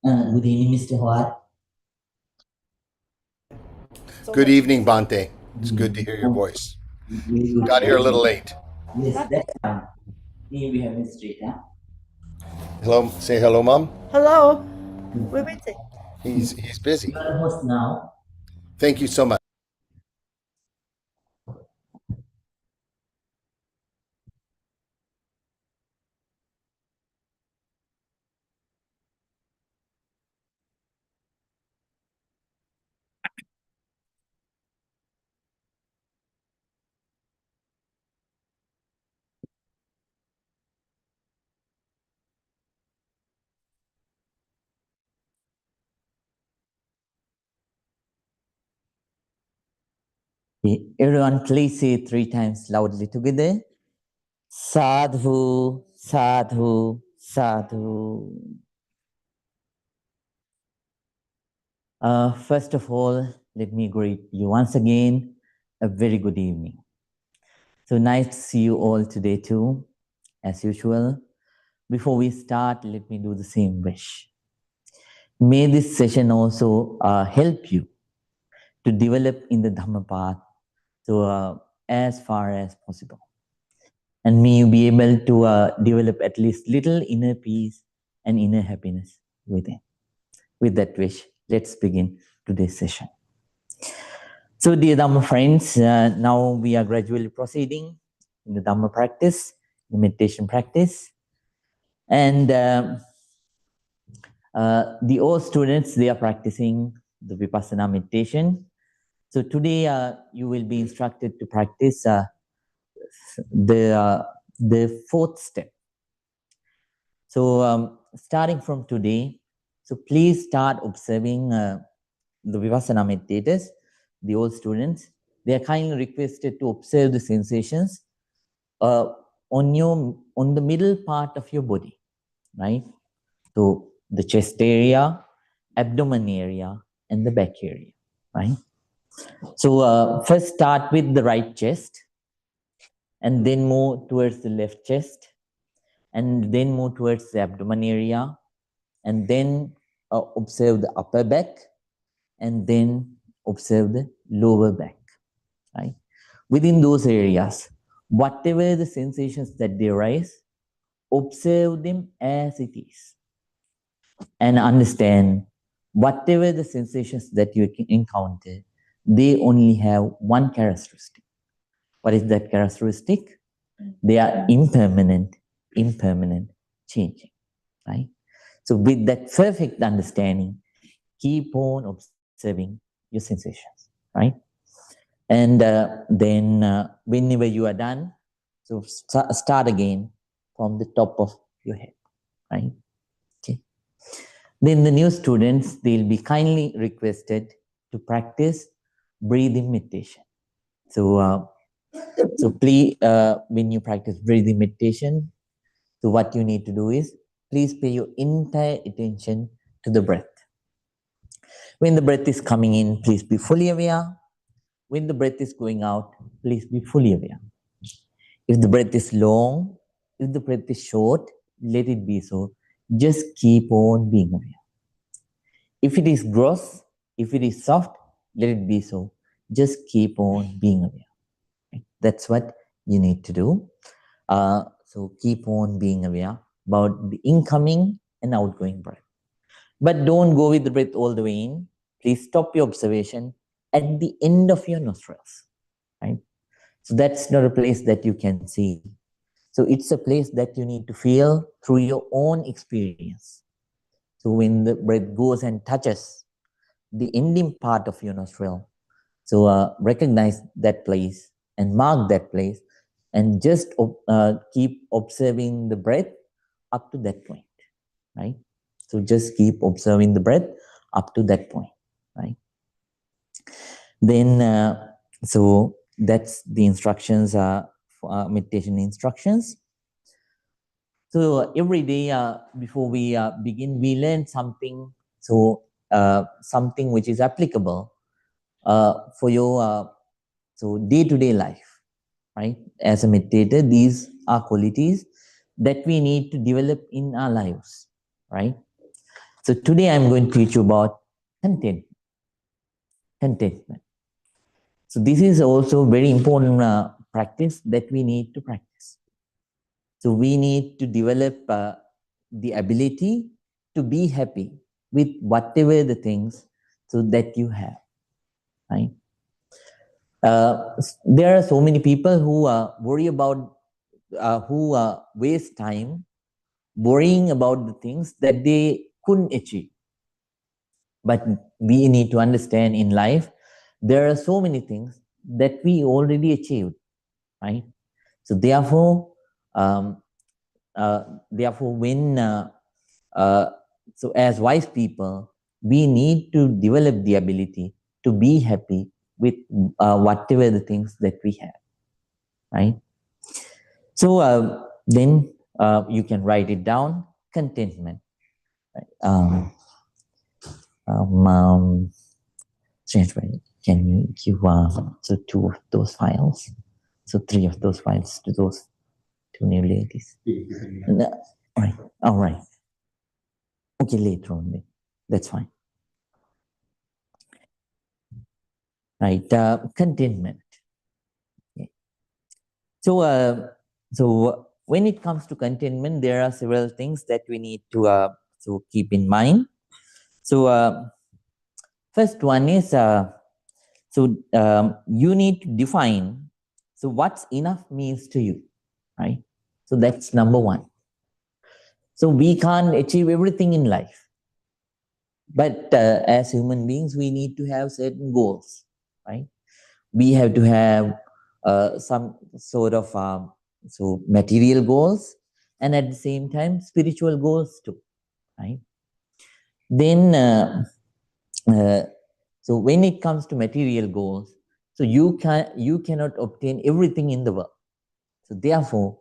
Good evening, Mr. Howard. Good evening, Bante. It's good to hear your voice. Got here a little late. Yes, that's fine. Here we have Mr. Rita. Hello, say hello, Mom. Hello. We're waiting. He's busy. You are the host now. Thank you so much. Okay, everyone, please say 3 times loudly together. Sadhu, sadhu, sadhu. First of all, let me greet you once again. A very good evening. So nice to see you all today too, as usual. Before we start, let me do the same wish. May this session also help you to develop in the Dhamma path as far as possible. And may you be able to develop at least little inner peace and inner happiness within. With that wish, let's begin today's session. So dear Dhamma friends, now we are gradually proceeding in the Dhamma practice, the meditation practice. And the old students, they are practicing the Vipassana meditation. So today you will be instructed to practice the fourth step. So starting from today, so please start observing the Vipassana meditators, the old students. They are kindly requested to observe the sensations on the middle part of your body, right? So the chest area, abdomen area, and the back area, right? So first start with the right chest, and then move towards the left chest, and then move towards the abdomen area, and then observe the upper back, and then observe the lower back, right? Within those areas, whatever the sensations that they arise, observe them as it is, and understand whatever the sensations that you encounter, they only have one characteristic. What is that characteristic? They are impermanent, changing, right? So with that perfect understanding, keep on observing your sensations, right? And then whenever you are done, so start again from the top of your head, right? Okay. Then the new students, they'll be kindly requested to practice breathing meditation. So please, when you practice breathing meditation, so what you need to do is, please pay your entire attention to the breath. When the breath is coming in, please be fully aware. When the breath is going out, please be fully aware. If the breath is long, if the breath is short, let it be so. Just keep on being aware. If it is gross, if it is soft, let it be so. Just keep on being aware. That's what you need to do. So keep on being aware about the incoming and outgoing breath. But don't go with the breath all the way in. Please stop your observation at the end of your nostrils, right? So that's not a place that you can see. So it's a place that you need to feel through your own experience. So when the breath goes and touches the ending part of your nostril, so recognize that place and mark that place, and just keep observing the breath up to that point, right? So just keep observing the breath up to that point, right? Then, so that's the instructions, meditation instructions. So every day before we begin, we learn something. So something which is applicable for your so day-to-day life, right? As a meditator, these are qualities that we need to develop in our lives, right? So today I'm going to teach you about contentment. So this is also very important practice that we need to practice. So we need to develop the ability to be happy with whatever the things so that you have, right? There are so many people who worry about, who waste time worrying about the things that they couldn't achieve. But we need to understand in life, there are so many things that we already achieved, right? So therefore, when so as wise people, we need to develop the ability to be happy with whatever the things that we have, right? So then you can write it down, contentment. Right? Strange way. Can you give so 2 of those files, so 3 of those files to those 2 new ladies? All right. Okay, later on then. That's fine. Right, contentment. Okay. So when it comes to contentment, there are several things that we need to keep in mind. So first one is you need to define what's enough means to you, right? So that's number one. So we can't achieve everything in life, but as human beings, we need to have certain goals, right? We have to have some sort of material goals, and at the same time spiritual goals too, right? Then so when it comes to material goals, so you cannot obtain everything in the world. So therefore,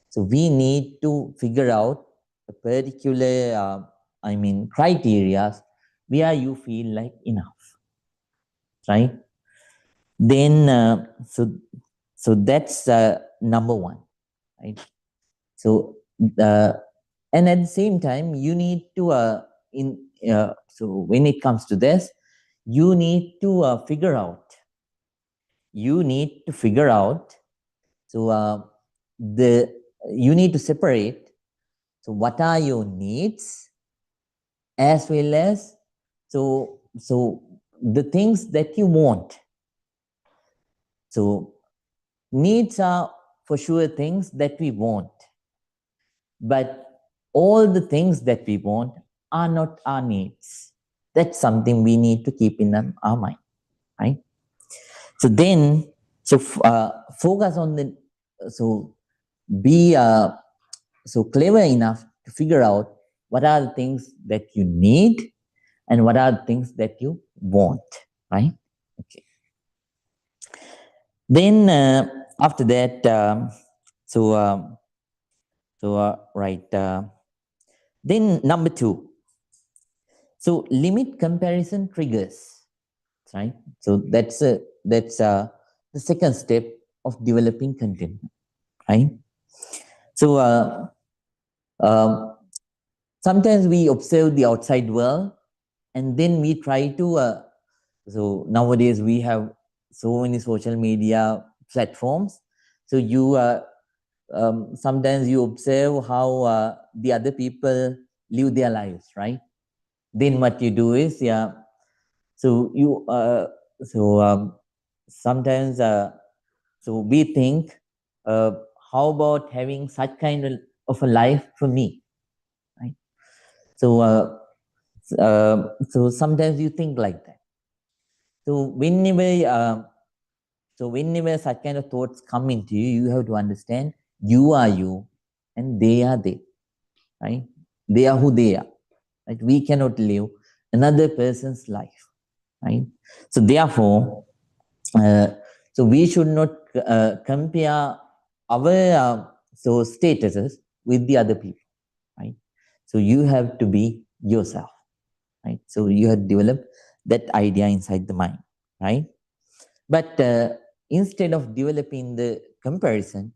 so we need to figure out a particular criteria where you feel like enough, right? Then so that's number one, right? So and at the same time, you need to so when it comes to this, you need to figure out. You need to figure out. So you need to separate. So what are your needs, as well as so the things that you want. So needs are for sure things that we want, but all the things that we want are not our needs. That's something we need to keep in our mind, right? So then, focus on the, so be so clever enough to figure out what are the things that you need and what are the things that you want, right? Okay. Then after that, right. Then number 2. So limit comparison triggers, right? So that's the second step of developing contentment, right? So sometimes we observe the outside world, and then we try to. So nowadays we have so many social media platforms. So you sometimes you observe how the other people live their lives, right? Then what you do is, so you sometimes so we think, how about having such kind of a life for me, right? So so sometimes you think like that. So whenever such kind of thoughts come into you, you have to understand you are you and they are they, right? They are who they are, right? We cannot live another person's life, right? So therefore, so we should not compare our statuses with the other people, right? So you have to be yourself, right? So you have developed that idea inside the mind, right? But instead of developing the comparison,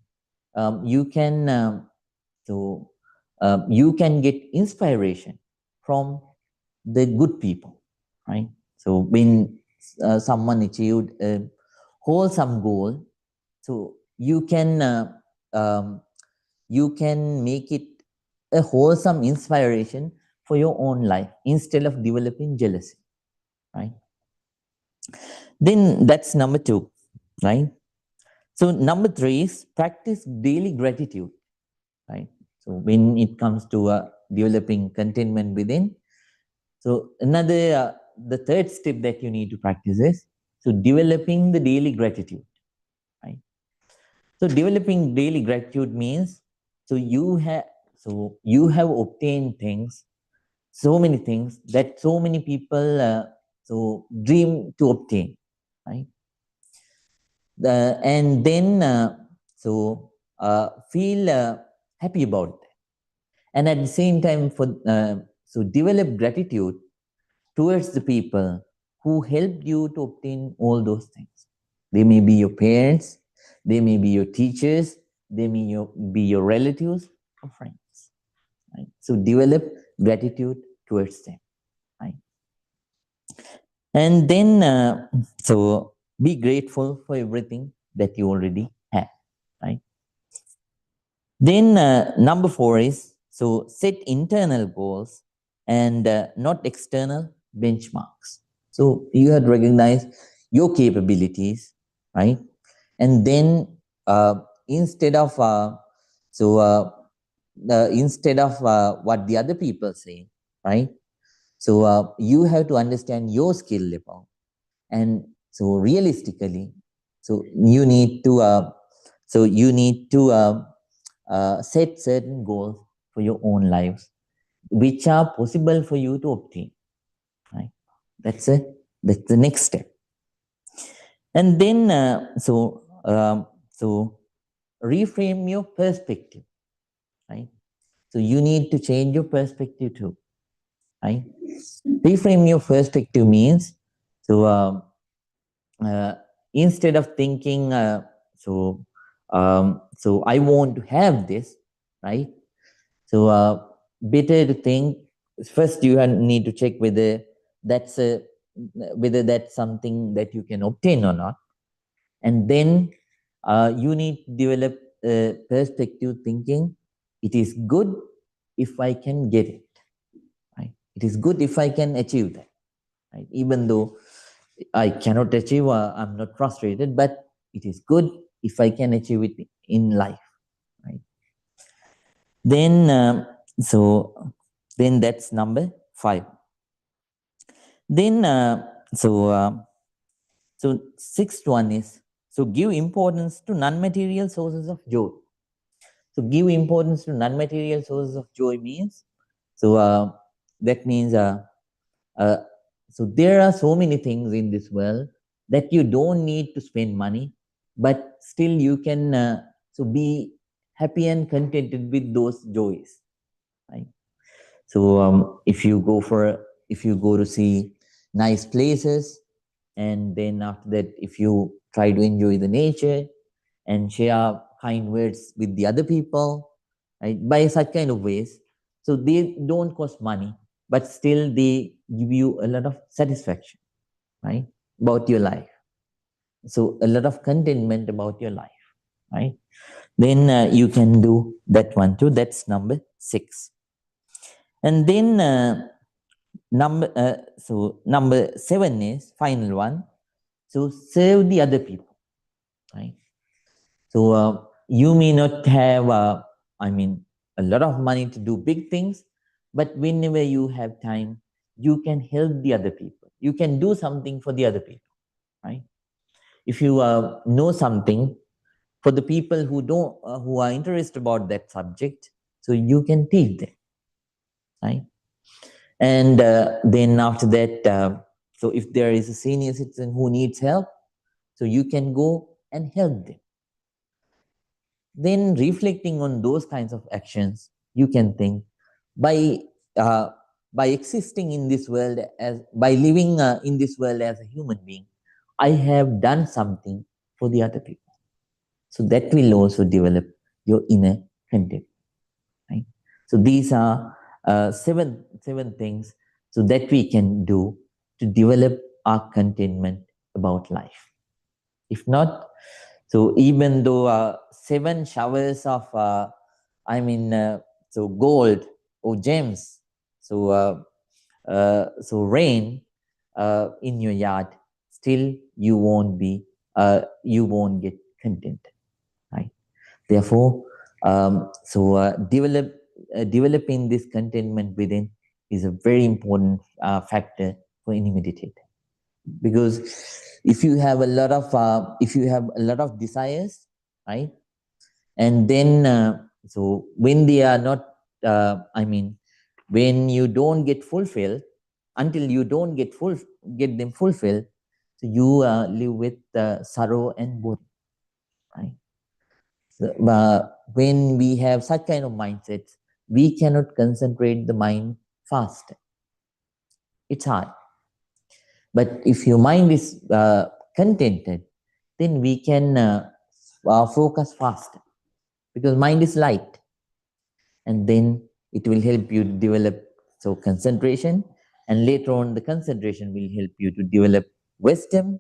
you can you can get inspiration from the good people, right? So when someone achieved a wholesome goal, so you can make it a wholesome inspiration for your own life instead of developing jealousy, right? Then that's number 2, right? So number 3 is practice daily gratitude, right? So when it comes to developing contentment within, so another the third step that you need to practice is so developing the daily gratitude, right? So developing daily gratitude means so you have obtained things, so many things that so many people dream to obtain, right? And then feel happy about it, and at the same time develop gratitude towards the people who helped you to obtain all those things. They may be your parents, they may be your teachers, they may be your relatives or friends, right? So develop gratitude towards them, right? And then be grateful for everything that you already have, right? Then number 4 is so set internal goals and not external benchmarks. So you have to recognize your capabilities, right? And then instead of what the other people say, right? So you have to understand your skill level, and so realistically, so you need to set certain goals for your own lives, which are possible for you to obtain, right? That's the next step. And then reframe your perspective, right? So you need to change your perspective too, right? Reframe your perspective means so instead of thinking I want to have this, right? So better to think first. You need to check that's a whether that's something that you can obtain or not, and then you need to develop perspective thinking. It is good if I can get it, right? It is good if I can achieve that, right? Even though I cannot achieve, I'm not frustrated, but it is good if I can achieve it in life, right? Then then that's number 5. Then sixth one is so give importance to non-material sources of joy. So give importance to non-material sources of joy means that means uh, so there are so many things in this world that you don't need to spend money, but still you can be happy and contented with those joys, right? So if you go to see nice places, and then after that, if you try to enjoy the nature and share kind words with the other people, right, by such kind of ways, so they don't cost money, but still they give you a lot of satisfaction, right, about your life. So a lot of contentment about your life, right? Then you can do that one too. That's number 6. And then number 7 is final one. So serve the other people, right? So you may not have, a lot of money to do big things, but whenever you have time, you can help the other people. You can do something for the other people, right? If you know something for the people who are interested about that subject, so you can teach them, right? And then after that, so if there is a senior citizen who needs help, so you can go and help them. Then reflecting on those kinds of actions, you can think by uh, by existing in this world by living in this world as a human being, I have done something for the other people. So that will also develop your inner content, right? So these are seven things so that we can do to develop our contentment about life. If not, so even though 7 showers of, so gold or gems, so rain in your yard, still you won't get content, right? Therefore, developing this contentment within is a very important factor for any meditator. Because if you have a lot of desires, right, and then so when they are not, when you don't get fulfilled, until you don't get them fulfilled, so you live with sorrow and worry, right? So, when we have such kind of mindsets, we cannot concentrate the mind fast. It's hard. But if your mind is contented, then we can focus fast, because mind is light, and then it will help you to develop concentration, and later on the concentration will help you to develop wisdom,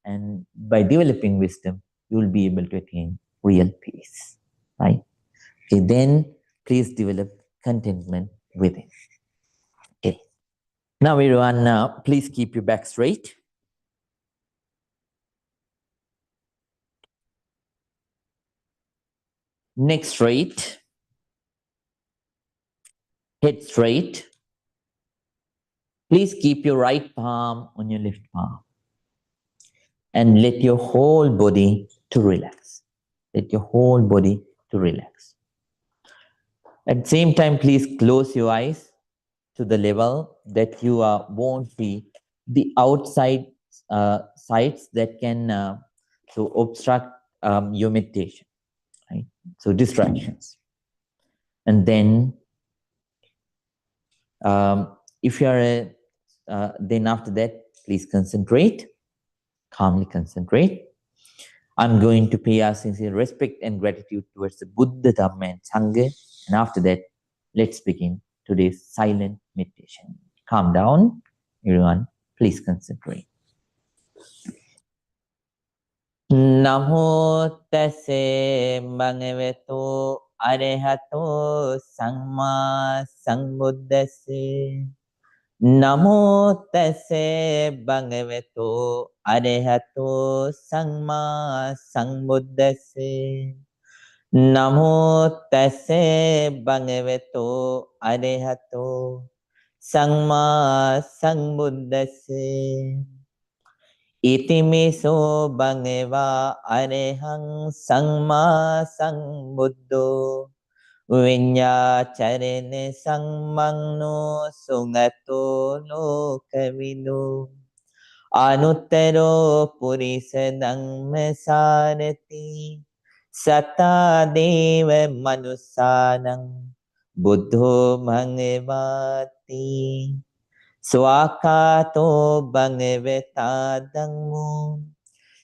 and by developing wisdom you will be able to attain real peace, right? Okay, then please develop contentment within. Okay, now everyone, please keep your back straight. Neck straight, head straight. Please keep your right palm on your left palm, and let your whole body to relax. Let your whole body to relax. At the same time, please close your eyes to the level that you won't see the outside sights that can obstruct your meditation, right? So distractions. And then if you are then after that, please concentrate, calmly concentrate. I'm going to pay our sincere respect and gratitude towards the Buddha, Dhamma, and Sangha. And after that, let's begin today's silent meditation. Calm down, everyone. Please concentrate. Namo tase bhagavato arahato samma sambuddhase. Namo tase bhagavato arahato samma sambuddhase. Namo tase bhagavato arahato samma sambuddhase. Itimiso bhagava arahang samma sambuddho. Vinyacharene sammangno sungato lokavidu. Anuttaro purisa dhamma sarati. Sata deva manusanang buddho bhagavati. Swakato bhagavata dhammo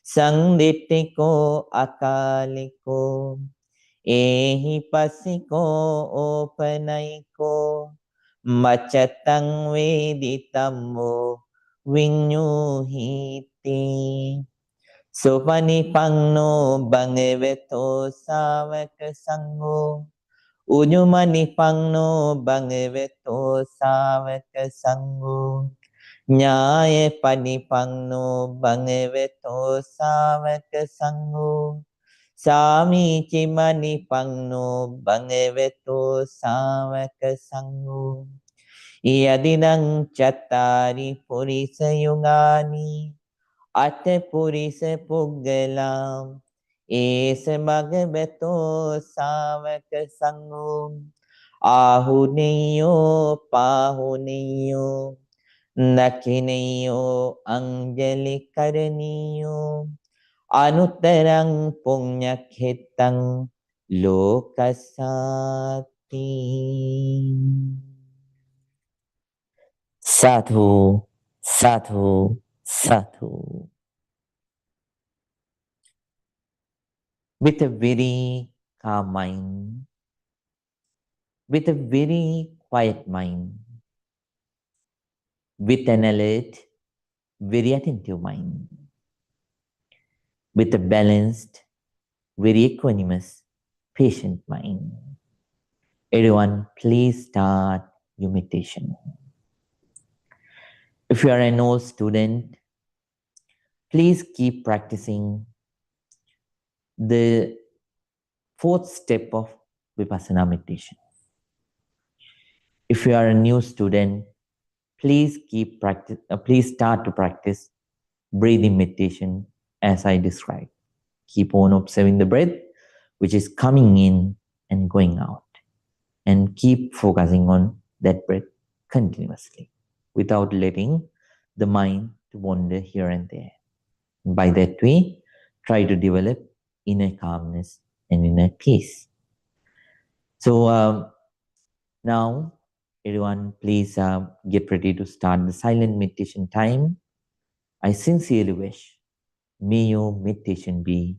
sangdittiko akaliko. Ehi pasiko opanayiko machatang veditammo vinyuhiti. Sopanipangno bhagavato savaka sangho. Unyumanipangno bhagavato savaka sangho. Nyaya panipangno bhagavato savaka sangho. Sami mani pangno bhagavato savaka sangho. Yadidang chattari purisa yugani ate purisa puggalam. Esa bhagavato savaka sangho. Ahuniyo pahuniyo nakiniyo anjali karaniyo. Anuttarang punyakhitang lokasati. Sadhu, sadhu, sadhu. With a very calm mind, with a very quiet mind, with an alert, very attentive mind, with a balanced, very equanimous, patient mind. Everyone, please start your meditation. If you are an old student, please keep practicing the fourth step of Vipassana meditation. If you are a new student, please please start to practice breathing meditation as I described. Keep on observing the breath, which is coming in and going out, and keep focusing on that breath continuously without letting the mind to wander here and there. By that way, try to develop inner calmness and inner peace. So now, everyone, please get ready to start the silent meditation time. I sincerely wish may your meditation be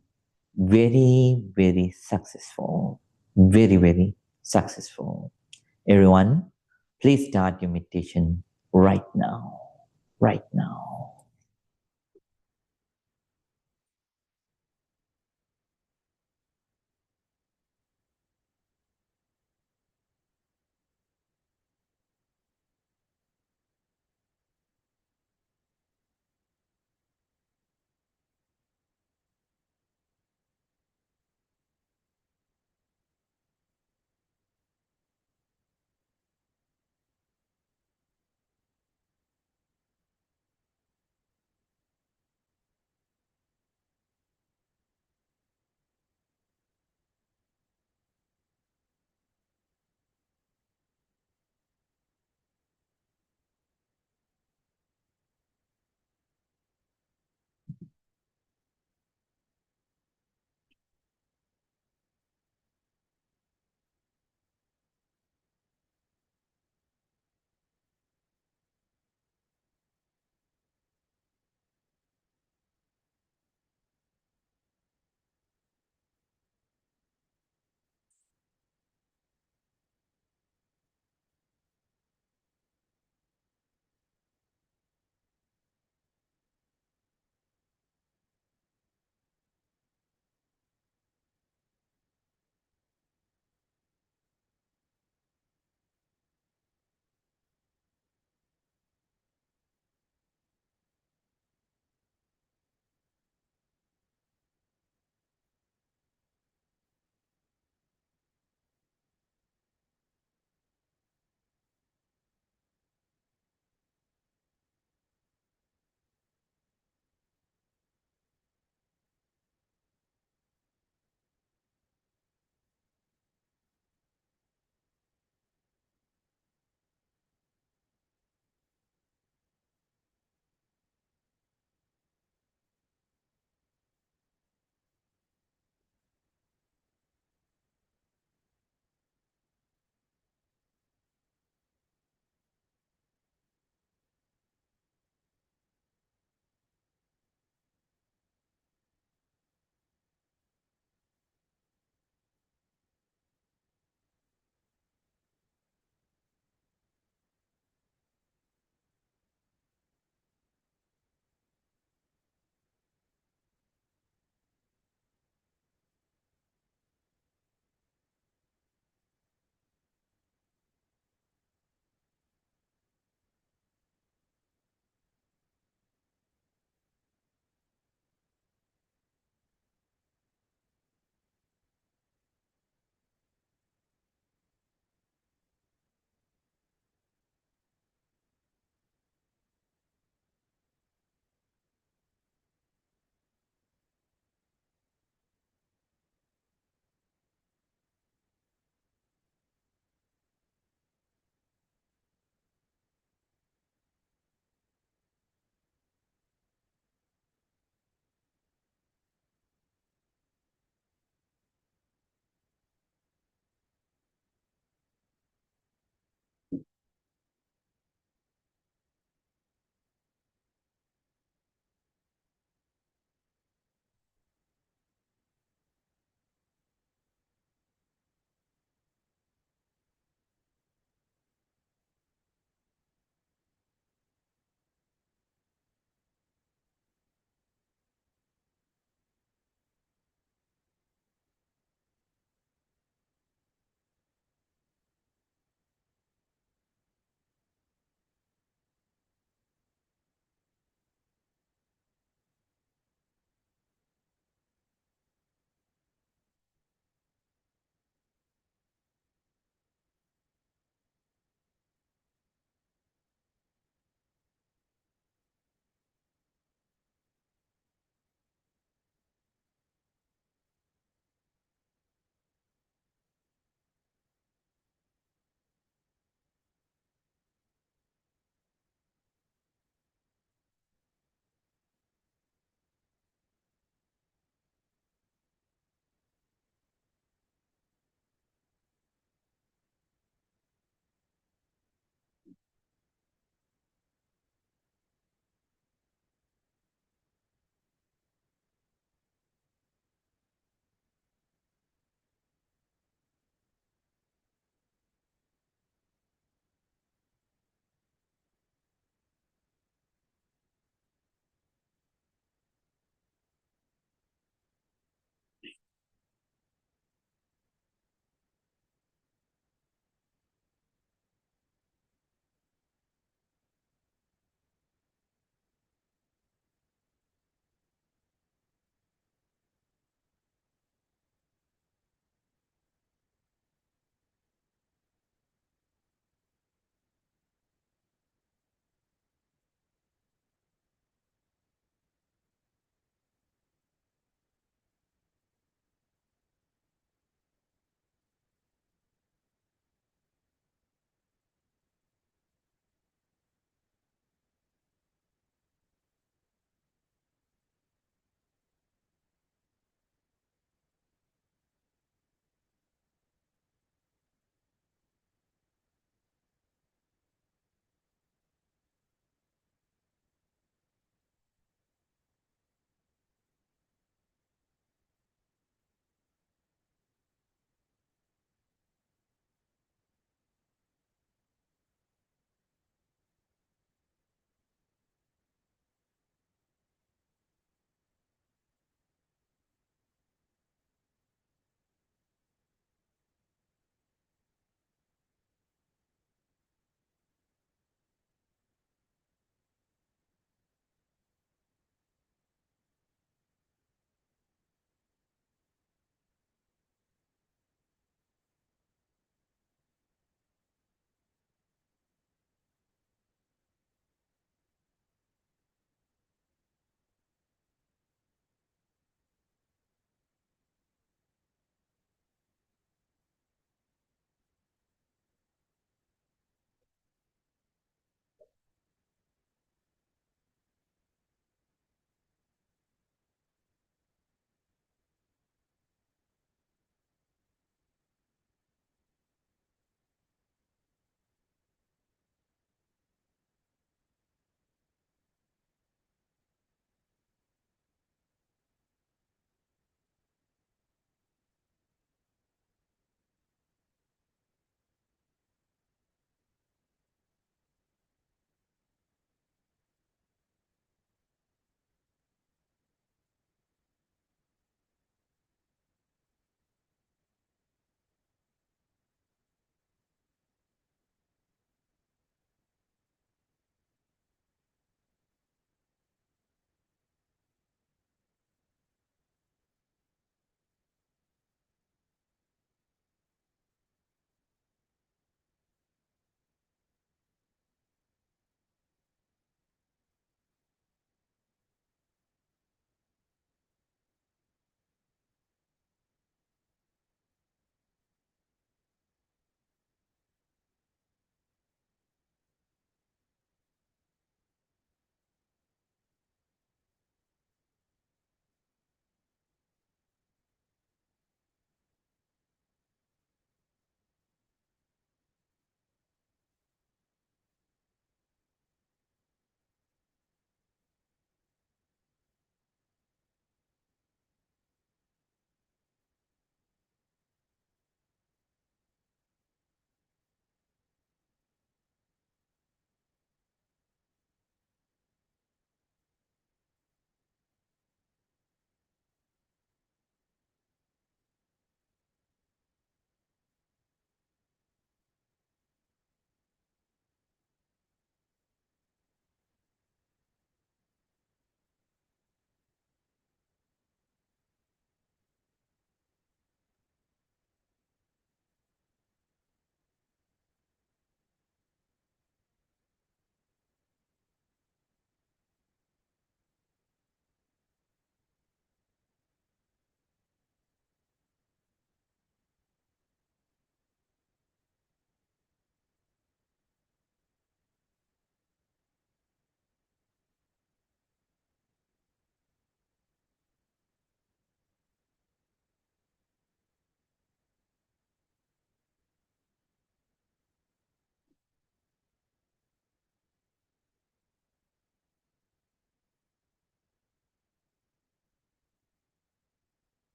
very, very successful. Very, very successful. Everyone, please start your meditation right now. Right now.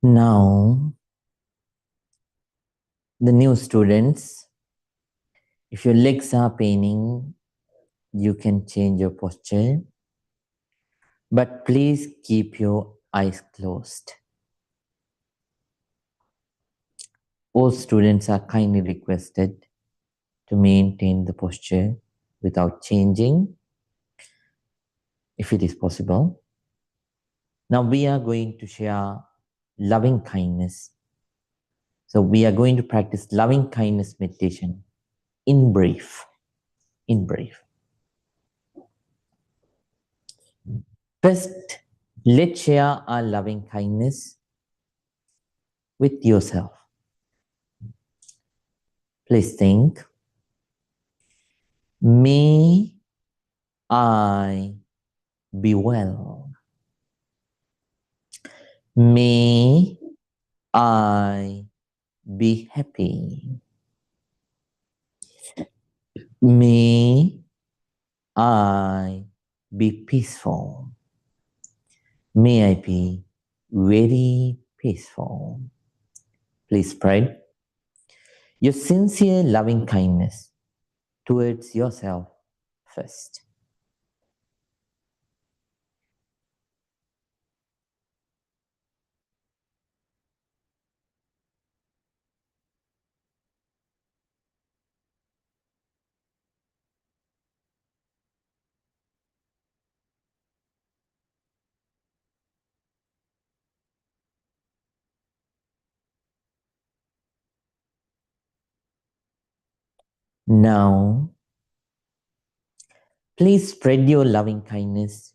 Now, the new students, if your legs are paining, you can change your posture, but please keep your eyes closed. All students are kindly requested to maintain the posture without changing, if it is possible. Now we are going to share loving kindness. So we are going to practice loving kindness meditation in brief. In brief. First, let's share our loving kindness with yourself. Please think, may I be well. May I be happy. May I be peaceful. May I be very peaceful. Please spread your sincere loving kindness towards yourself first. Now, please spread your loving kindness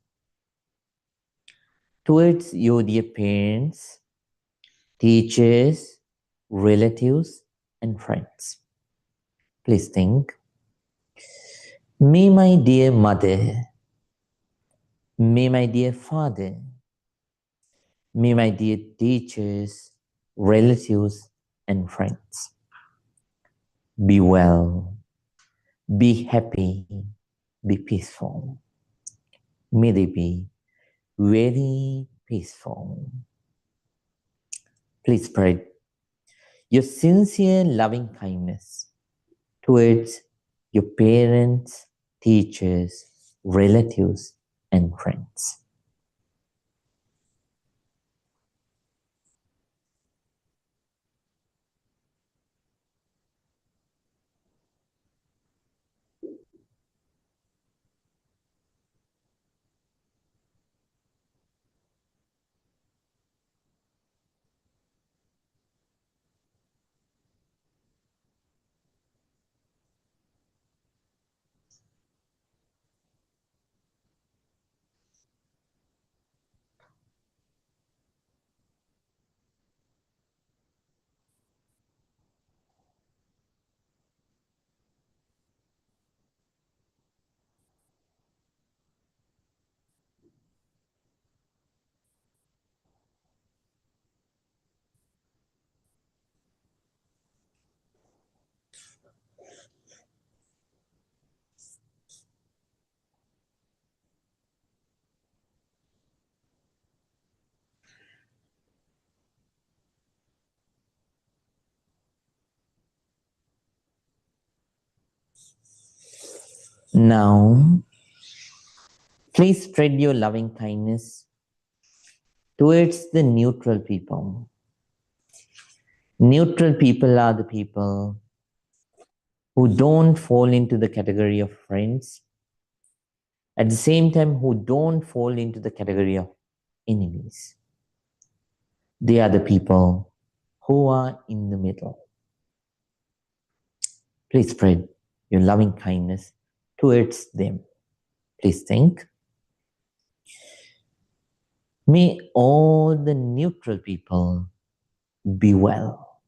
towards your dear parents, teachers, relatives, and friends. Please think, may my dear mother, may my dear father, may my dear teachers, relatives, and friends be well, be happy, be peaceful. May they be very peaceful. Please spread your sincere loving kindness towards your parents, teachers, relatives, and friends. Now, please spread your loving kindness towards the neutral people. Neutral people are the people who don't fall into the category of friends, at the same time who don't fall into the category of enemies. They are the people who are in the middle. Please spread your loving kindness towards them. Please think, may all the neutral people be well.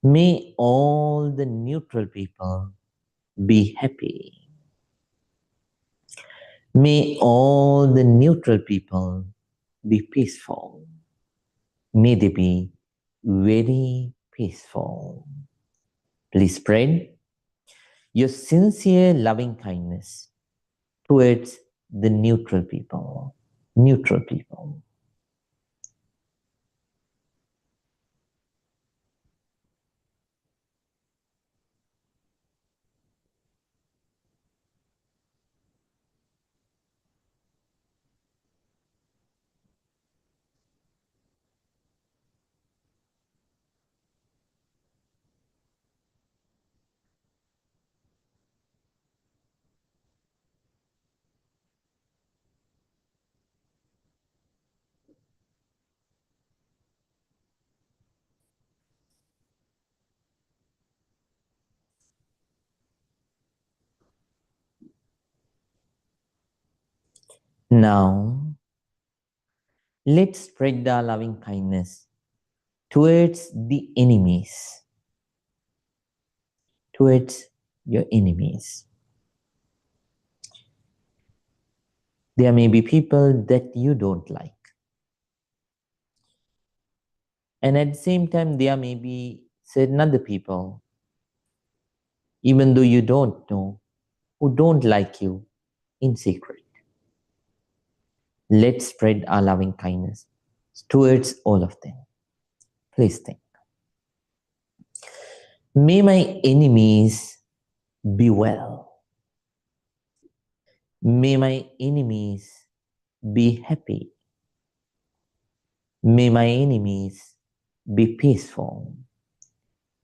May all the neutral people be happy. May all the neutral people be peaceful. May they be very peaceful. Please spread your sincere loving kindness towards the neutral people. Neutral people. Now, let's spread our loving kindness towards the enemies, towards your enemies. There may be people that you don't like. And at the same time, there may be certain other people, even though you don't know, who don't like you in secret. Let's spread our loving kindness towards all of them. Please think. May my enemies be well. May my enemies be happy. May my enemies be peaceful.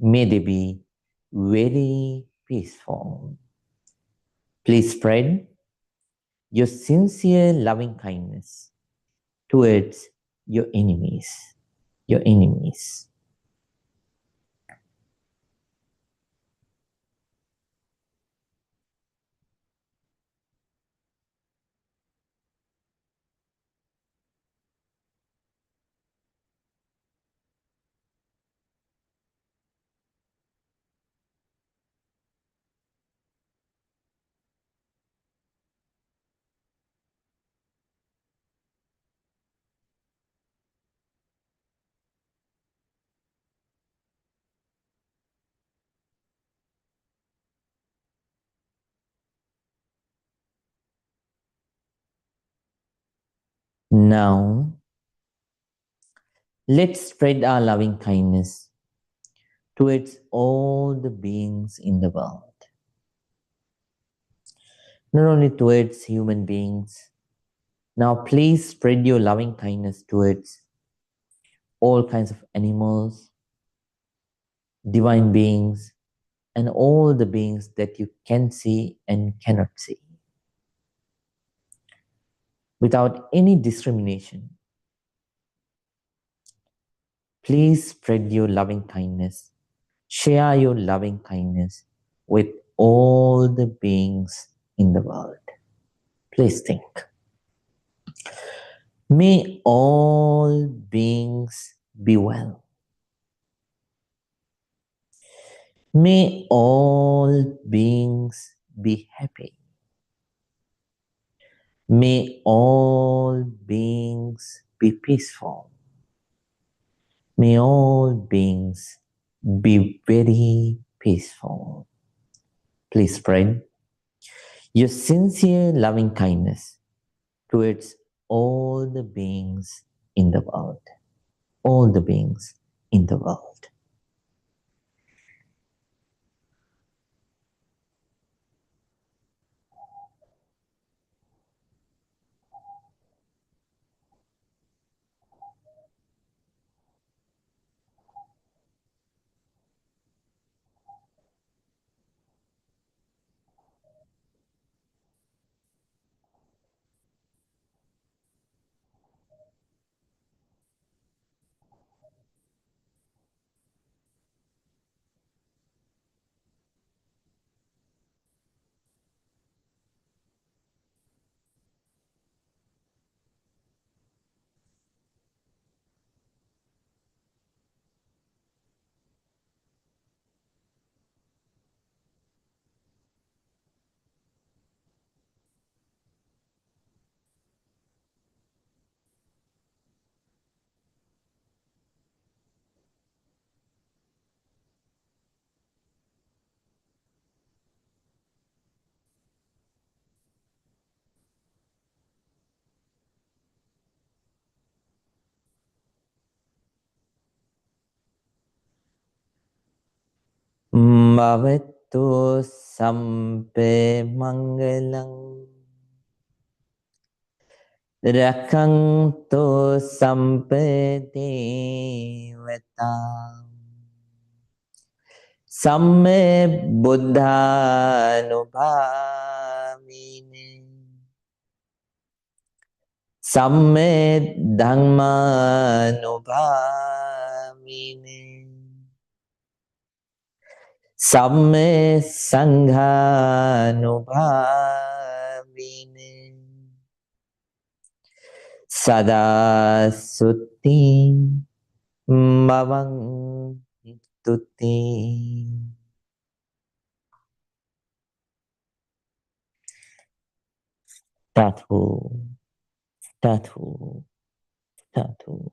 May they be very peaceful. Please spread your sincere loving kindness towards your enemies. Your enemies. Now, let's spread our loving kindness towards all the beings in the world. Not only towards human beings. Now, please spread your loving kindness towards all kinds of animals, divine beings, and all the beings that you can see and cannot see. Without any discrimination, please spread your loving kindness. Share your loving kindness with all the beings in the world. Please think. May all beings be well. May all beings be happy. May all beings be peaceful. May all beings be very peaceful. Please spread your sincere loving kindness towards all the beings in the world. All the beings in the world. Bhavattu sampe mangalang rakanto sampe devata samme buddhanubhavine samme dhammanubhavine samme sanghanubhavine Sada Sutti Mavang Tutti. Tatu, Tatu, Tatu.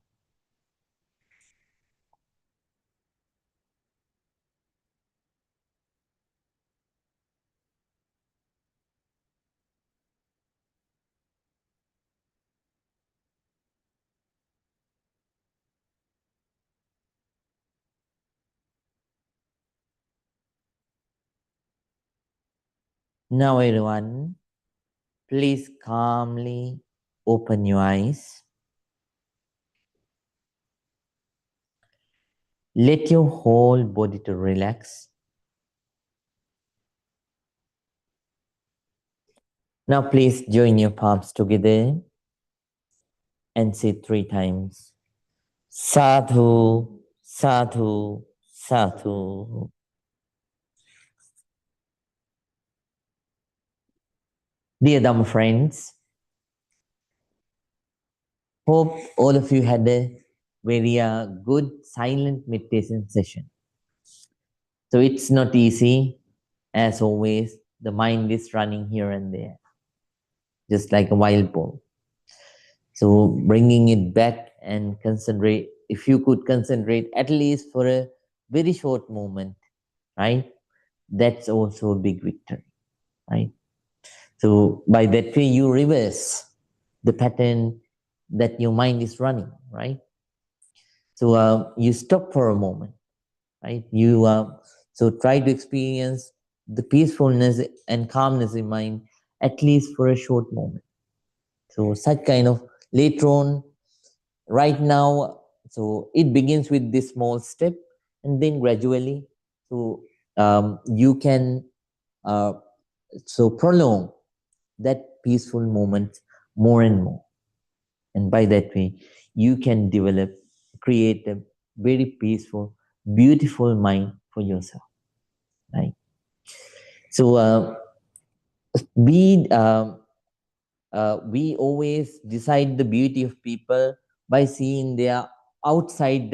Now everyone, please calmly open your eyes. Let your whole body to relax. Now please join your palms together and say 3 times. Sadhu, Sadhu, Sadhu. Dear Dhamma friends, hope all of you had a very good silent meditation session. So it's not easy. As always, the mind is running here and there, just like a wild boar. So bringing it back and concentrate, if you could concentrate at least for a very short moment, right? That's also a big victory, right? So by that way, you reverse the pattern that your mind is running, right? So you stop for a moment, right? You so try to experience the peacefulness and calmness in mind at least for a short moment. So such kind of later on, right now, so it begins with this small step, and then gradually, so you can so prolong that peaceful moment more and more, and by that way, you can develop, create a very peaceful, beautiful mind for yourself, right? So we we always decide the beauty of people by seeing their outside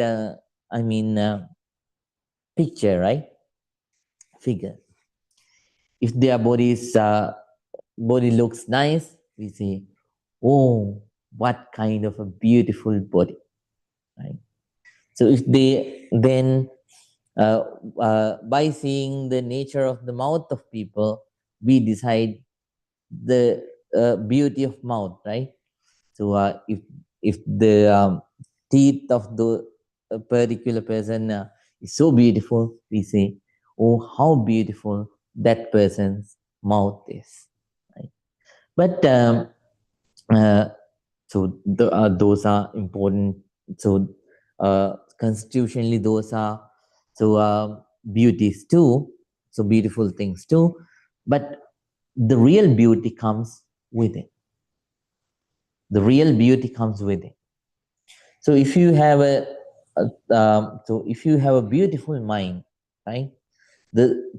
picture, right? Figure. If their body looks nice, we say, oh, what kind of a beautiful body, right? So if they then by seeing the nature of the mouth of people, we decide the beauty of mouth, right? So if the teeth of the particular person is so beautiful, we say, "Oh, how beautiful that person's mouth is!" Right? But those are important. So constitutionally, those are so beauties too. So beautiful things too. But the real beauty comes with it. The real beauty comes with it. So if you have if you have a beautiful mind, right?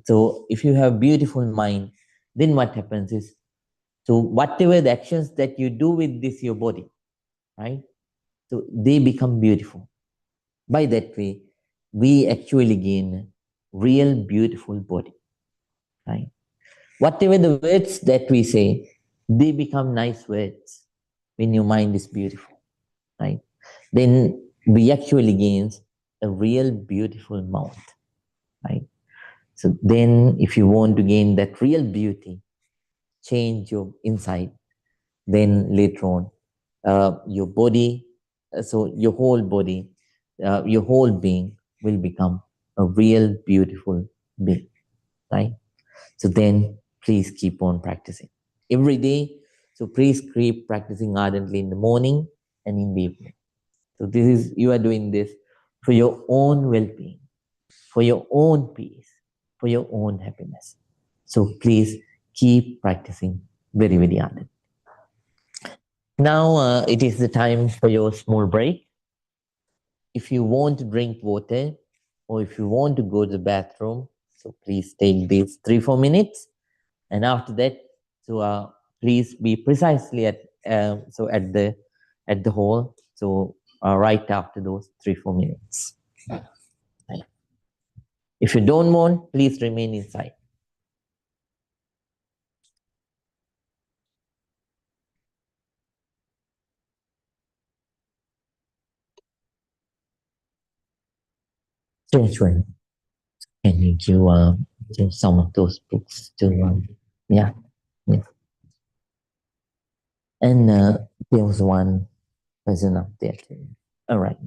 So if you have beautiful mind, then what happens is, so whatever the actions that you do with this your body, right? So they become beautiful. By that way, we actually gain real beautiful body, right? Whatever the words that we say, they become nice words when your mind is beautiful, right? Then we actually gains a real beautiful mouth, right? So then if you want to gain that real beauty, change your inside, then later on, your body, so your whole body, your whole being will become a real beautiful being, right? So then please keep on practicing every day. So please keep practicing ardently in the morning and in the evening. So this is, you are doing this for your own well-being, for your own peace, for your own happiness. So please keep practicing very, very ardently. Now it is the time for your small break. If you want to drink water or if you want to go to the bathroom, so please take these 3-4 minutes. And after that, so please be precisely at at the at the hall. So right after those 3-4 minutes. Right. If you don't want, please remain inside. Sure. Can you give some of those books to yeah. And there was one person up there too. All right.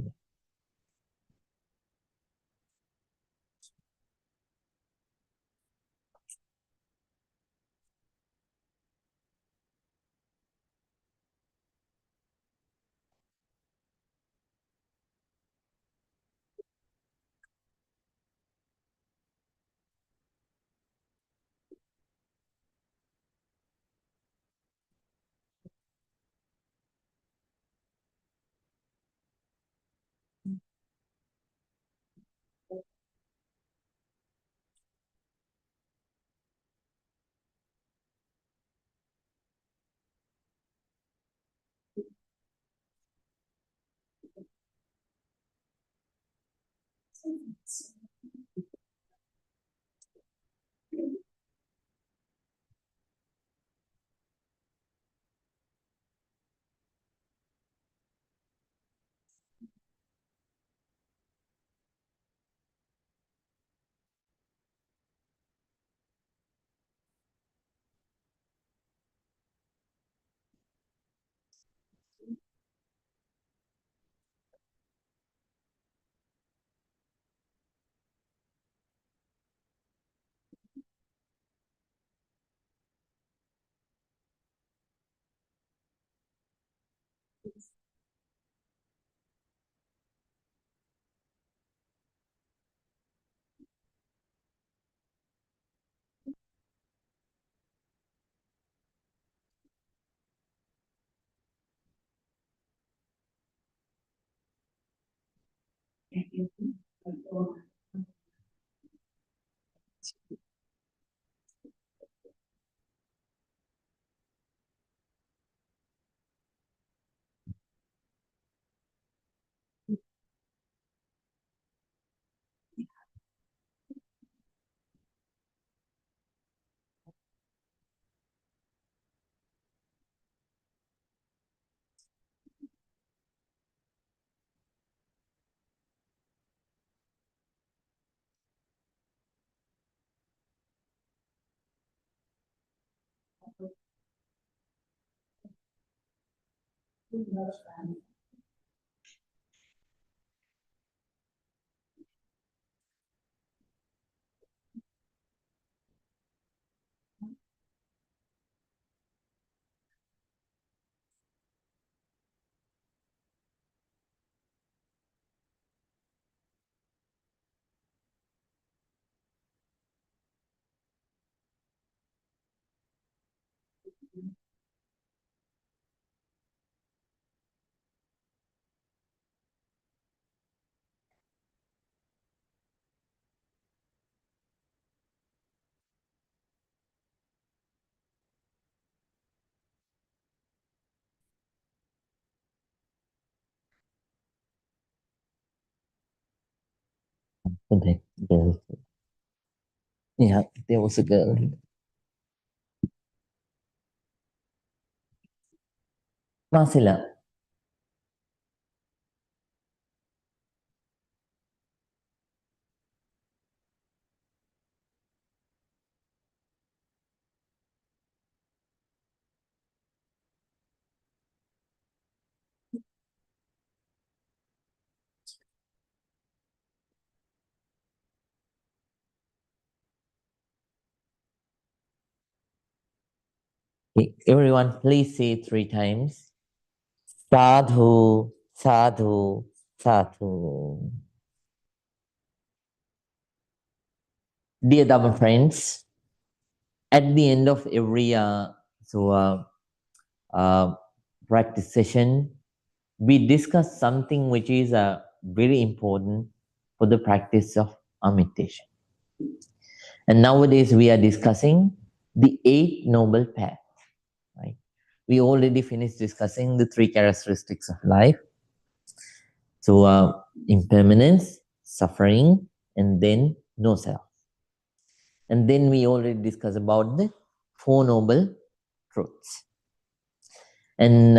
Okay. Yeah, there was a girl. Marcella. Okay, everyone, please say 3 times. Sadhu, sadhu, sadhu. Dear Dharma friends, at the end of every uh, practice session, we discuss something which is very important for the practice of our meditation. And nowadays we are discussing the 8 noble paths. Right? we already finished discussing the three characteristics of life. So impermanence, suffering, and then no self. And then we already discussed about the Four Noble Truths. And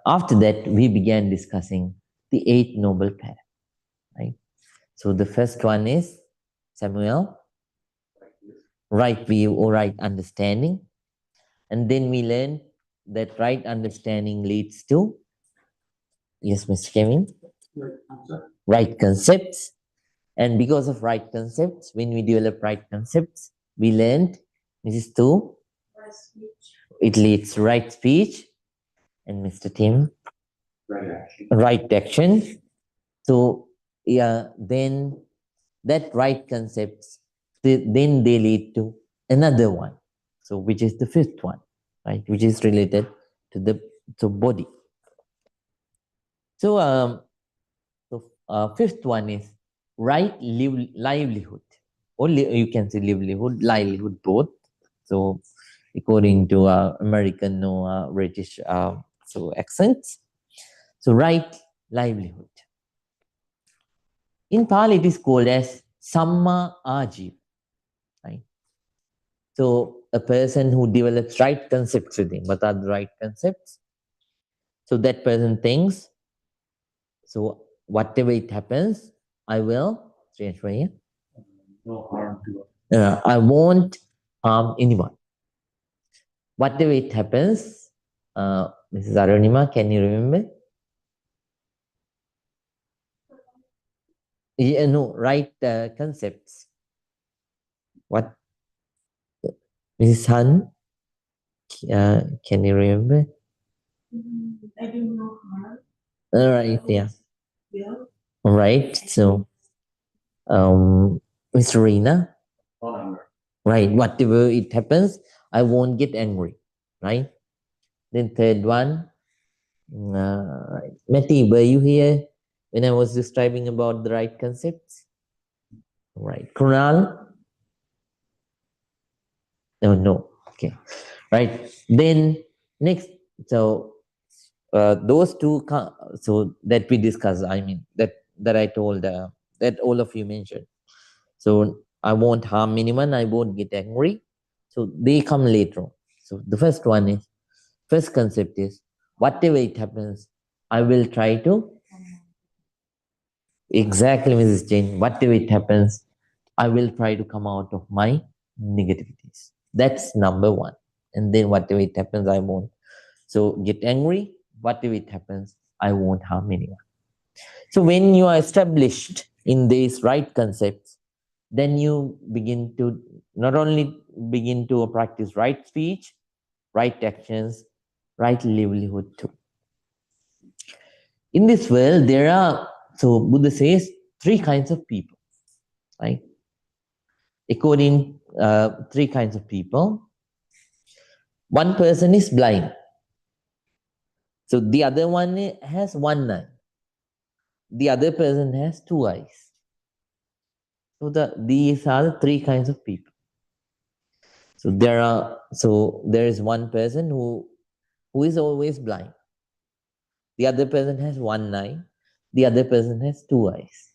after that, we began discussing the Eight Noble Paths. Right? So the first one is, Samuel, right view or right understanding. And then we learned that right understanding leads to, yes, Mr. Kevin? Right concepts. And because of right concepts, when we develop right concepts, we learned this is two. It leads to right speech. And Mr. Tim? Right action. So yeah, then that right concepts, then they lead to another one. So which is the fifth one, right? Which is related to the body. So fifth one is right livelihood, or you can say livelihood, livelihood both. So according to American or British accents. So right livelihood. In Pali, it is called as Samma Ajiv. Right? So a person who develops right concepts within. What are the right concepts? So that person thinks, so whatever it happens, I will change for here. No harm to I won't harm anyone. Whatever it happens, Mrs. Arunima, can you remember? Yeah, no, right concepts. What? Mrs. Han, can you remember? I do no harm. All right, yeah. Will. All right, so Miss Rina, honor. right, whatever it happens, I won't get angry, right? Then third one, right. Matty, were you here when I was describing about the right concepts? Right. Kunal? No. Okay. Right. Then next, so those two, so that we discussed, I mean, that I told, that all of you mentioned. So I won't harm anyone, I won't get angry. So they come later on. So the first one is, first concept is, whatever it happens, I will try to, exactly, Mrs. Jane, whatever it happens, I will try to come out of my negativities. That's number one. And then whatever it happens, I won't. So get angry, whatever it happens, I won't harm anyone. So when you are established in these right concepts, then you begin to not only begin to practice right speech, right actions, right livelihood too. In this world, there are, so Buddha says, three kinds of people, right? According three kinds of people, one person is blind. So the other one has one eye. The other person has two eyes. So these are the three kinds of people. So there is one person who is always blind. The other person has one eye. The other person has two eyes.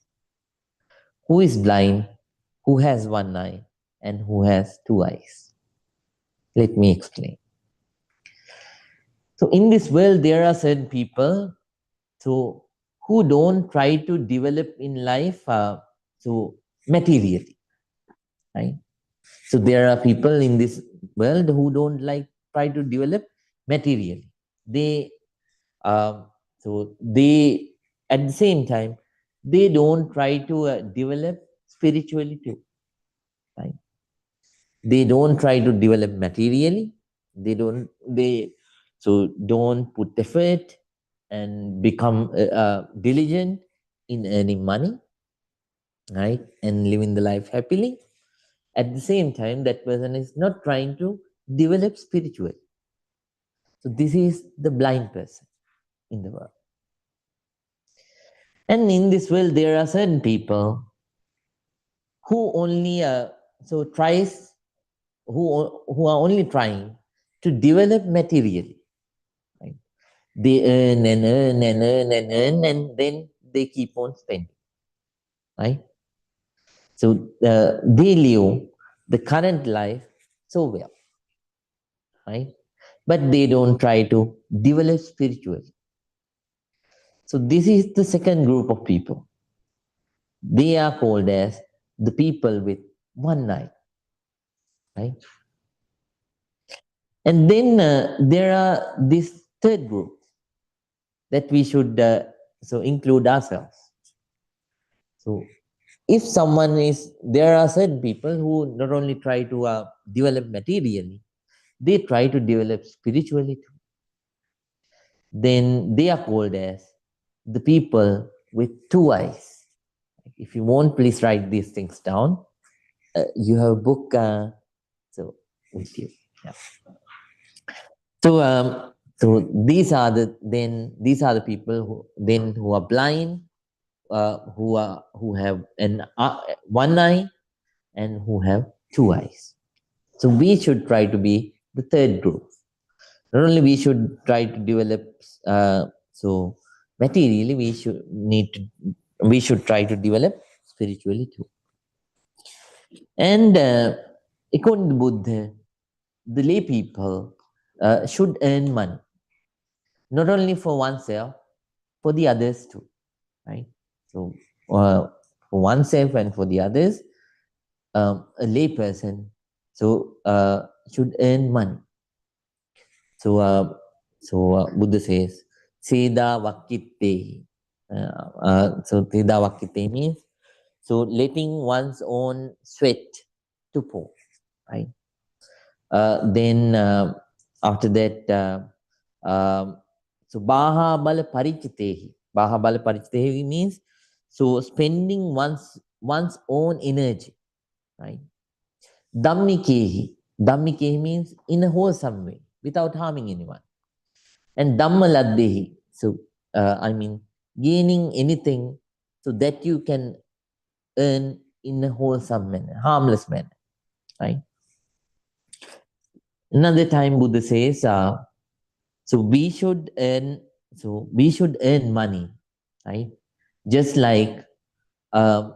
Who is blind? Who has one eye? And who has two eyes? Let me explain. So in this world, there are certain people who don't try to develop in life materially, right? So there are people in this world who don't try to develop materially. They they at the same time they don't try to develop spiritually too, right? They don't try to develop materially. Don't put effort and become diligent in earning money, right, and living the life happily. At the same time, that person is not trying to develop spiritually. So this is the blind person in the world. And in this world, there are certain people who only who are only trying to develop materially. They earn and earn and earn and earn, and then they keep on spending, right? So they live the current life so well, right? But they don't try to develop spiritually. So this is the second group of people. They are called as the people with one eye, right? And then there are this third group that we should so include ourselves. So if someone is, there are certain people who not only try to develop materially, they try to develop spiritually too. Then they are called as the people with two eyes. If you want, please write these things down. You have a book so with you. Yeah. So these are the people who are blind, who have one eye, and who have two eyes. So we should try to be the third group. Not only we should try to develop so materially, we should try to develop spiritually too. And according to Buddha, the lay people should earn money, not only for oneself, for the others too, right? So for oneself and for the others, a lay person should earn money. So Buddha says, Seda Vakitte. So Seda Vakitte means so letting one's own sweat to pour, right? Then after that, so Baha Bala Parichitehi. Baha Bala Parichitehi means so spending one's own energy, right? Dhammikehi. Dhammikehi means in a wholesome way, without harming anyone. And Dhammaladdehi. So I mean gaining anything so that you can earn in a wholesome manner, harmless manner, right? Another time Buddha says, so we should earn money, right? Just like uh,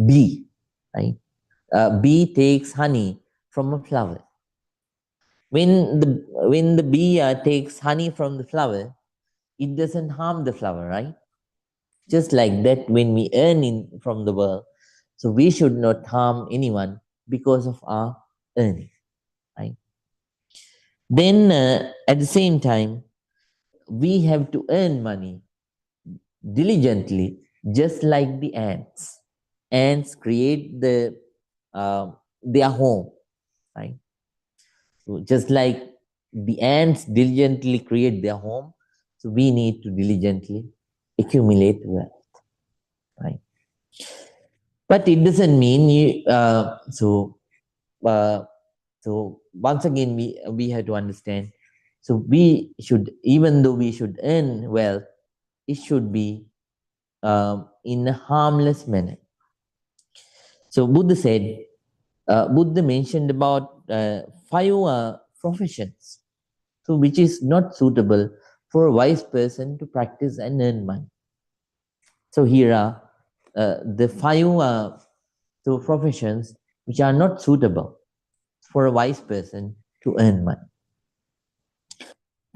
bee, right? Bee takes honey from a flower. When the bee takes honey from the flower, it doesn't harm the flower, right? Just like that, when we earn from the world, so we should not harm anyone because of our earning, right? Then at the same time, we have to earn money diligently, just like the ants. Ants create their home, right? So just like the ants diligently create their home, so we need to diligently accumulate wealth, right? But it doesn't mean so once again we have to understand. So we should, even though we should earn wealth, it should be in a harmless manner. So Buddha mentioned about 5 professions, so which is not suitable for a wise person to practice and earn money. So here are the 5 professions which are not suitable for a wise person to earn money.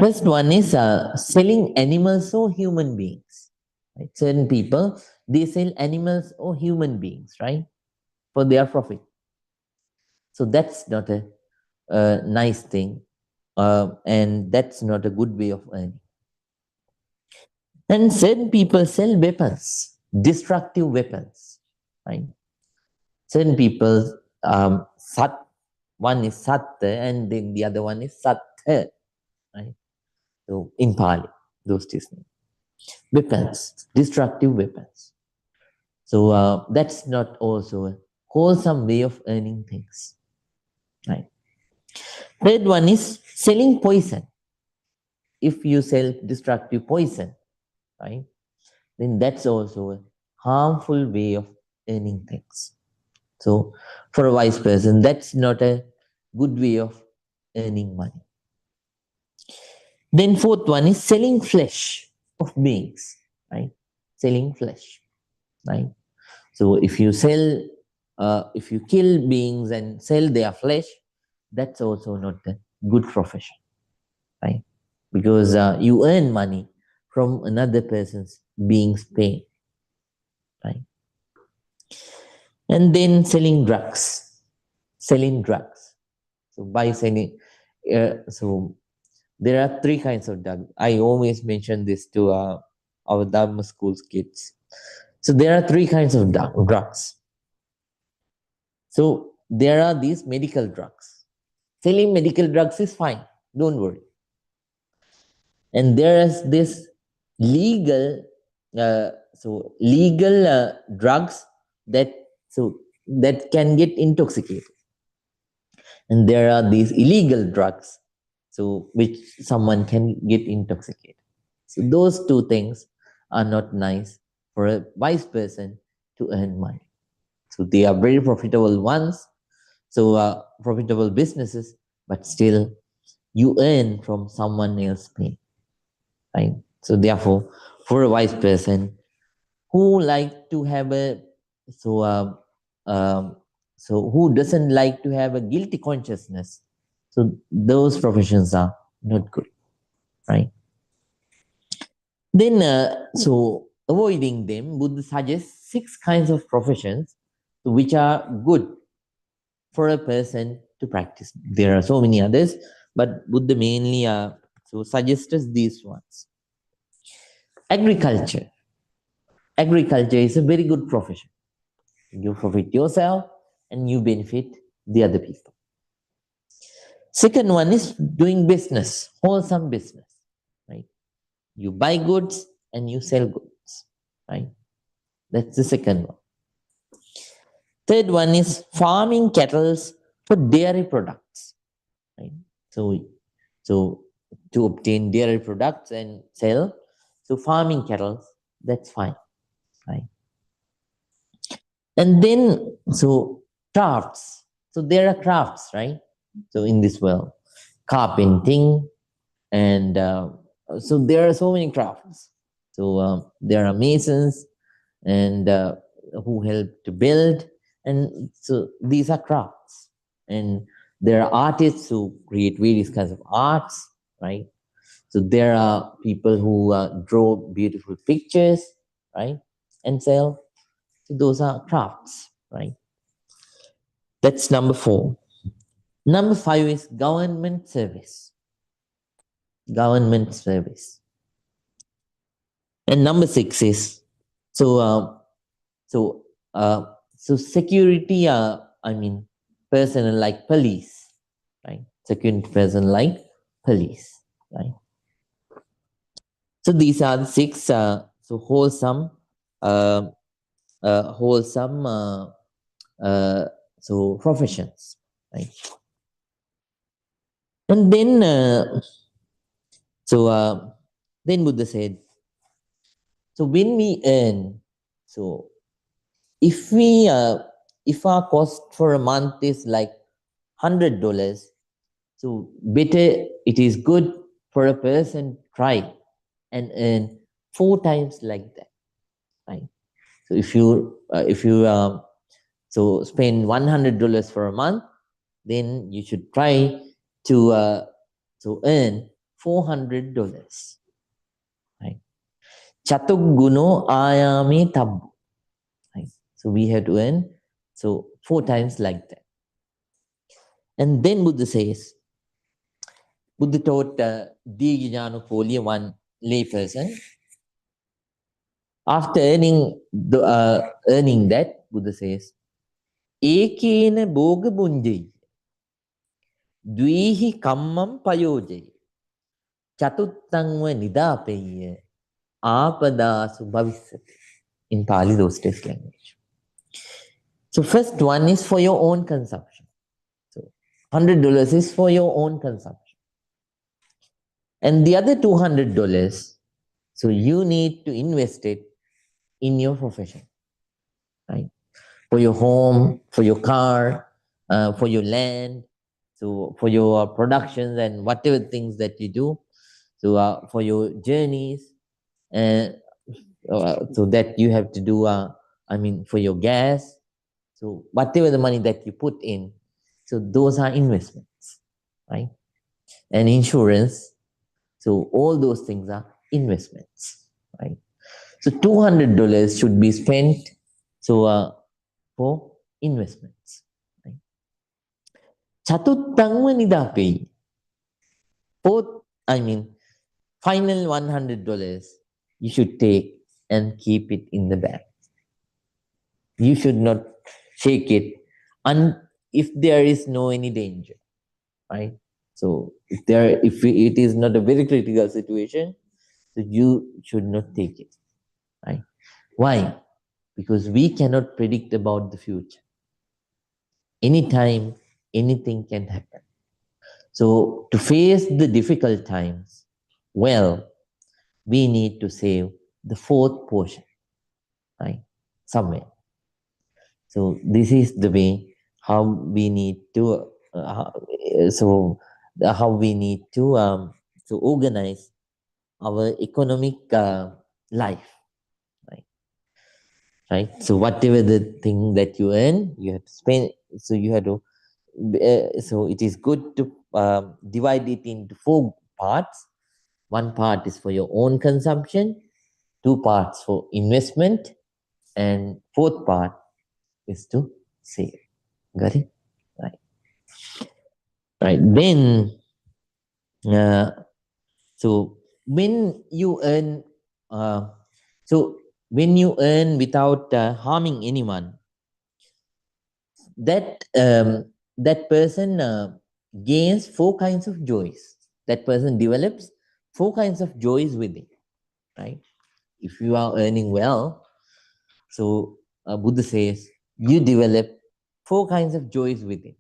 First one is selling animals or human beings. Right? Certain people, they sell animals or human beings, right, for their profit. So that's not a nice thing, and that's not a good way of earning. And certain people sell weapons, destructive weapons, right? Certain people, one is satta and then the other one is sattha, right? So in Pali, those two things. Weapons, destructive weapons. So that's not also a wholesome way of earning things, right? Third one is selling poison. If you sell destructive poison, right, then that's also a harmful way of earning things. So for a wise person, that's not a good way of earning money. Then fourth one is selling flesh of beings, right? Selling flesh, right? So if you sell, if you kill beings and sell their flesh, that's also not a good profession, right? Because you earn money from another person's being's pain, right? And then selling drugs. So by selling, so there are three kinds of drugs. I always mention this to our Dharma school's kids. So there are three kinds of drugs. So there are these medical drugs. Selling medical drugs is fine, don't worry. And there is this legal, legal drugs that that can get intoxicated. And there are these illegal drugs, so which someone can get intoxicated. So those two things are not nice for a wise person to earn money. So they are very profitable ones, so profitable businesses, but still you earn from someone else's pain, right? So therefore, for a wise person who like to have a so so who doesn't like to have a guilty consciousness, so those professions are not good, right? Then so avoiding them, Buddha suggests 6 kinds of professions which are good for a person to practice. There are so many others, but Buddha mainly so suggests these ones. Agriculture. Agriculture is a very good profession. You profit yourself and you benefit the other people. Second one is doing business, wholesome business, right? You buy goods and you sell goods, right? That's the second one. Third one is farming cattle for dairy products, right? So to obtain dairy products and sell, so farming cattle, that's fine, right? And then so crafts. So there are crafts, right? So in this world, carpenting, and so there are so many crafts. So there are masons and who help to build, and so these are crafts. And there are artists who create various kinds of arts, right? So there are people who draw beautiful pictures, right, and sell. So those are crafts, right? That's number 4. Number 5 is government service. Government service. And number 6 is so so security. I mean, personnel like police, right? Security person like police, right? So these are the 6 so wholesome, wholesome so professions, right? And then then Buddha said, so when we earn, so if we if our cost for a month is like $100, so better it is good for a person try and earn 4 times like that, right? So if you so spend $100 for a month, then you should try to earn $400, right? Chatugguno ayami tabbu, right? So we have to earn so 4 times like that. And then Buddha says, Buddha taught Digijnanukoli, one lay person. After earning that, Buddha says, Ekena boga bunjai, dvihi kammam payojai, chatuttangva nidapeya, apadasu bhavisati. In Pali, those test language. So first one is for your own consumption. So $100 is for your own consumption. And the other $200, so you need to invest it in your profession, right? For your home, for your car, for your land, so for your productions and whatever things that you do. So for your journeys, so that you have to do, for your gas. So whatever the money that you put in, so those are investments, right? And insurance. So all those things are investments, right? So $200 should be spent for investments. Right? Chatuttangma nidapi. Fourth, final $100 you should take and keep it in the bag. You should not shake it if there is no any danger, right? So if it is not a very critical situation, so you should not take it, right? Why? Because we cannot predict about the future. Anytime, anything can happen. So to face the difficult times, well, we need to save the fourth portion, right? Somewhere. So this is the way how we need to, how we need to organize our economic life, right? Right. So whatever the thing that you earn, you have to spend. So you have to. So it is good to divide it into 4 parts. One part is for your own consumption, 2 parts for investment, and 4th part is to save. Got it? Right. Right. Then, so when you earn, when you earn without harming anyone, that person gains 4 kinds of joys. That person develops 4 kinds of joys within, right? If you are earning well, so Buddha says you develop 4 kinds of joys within,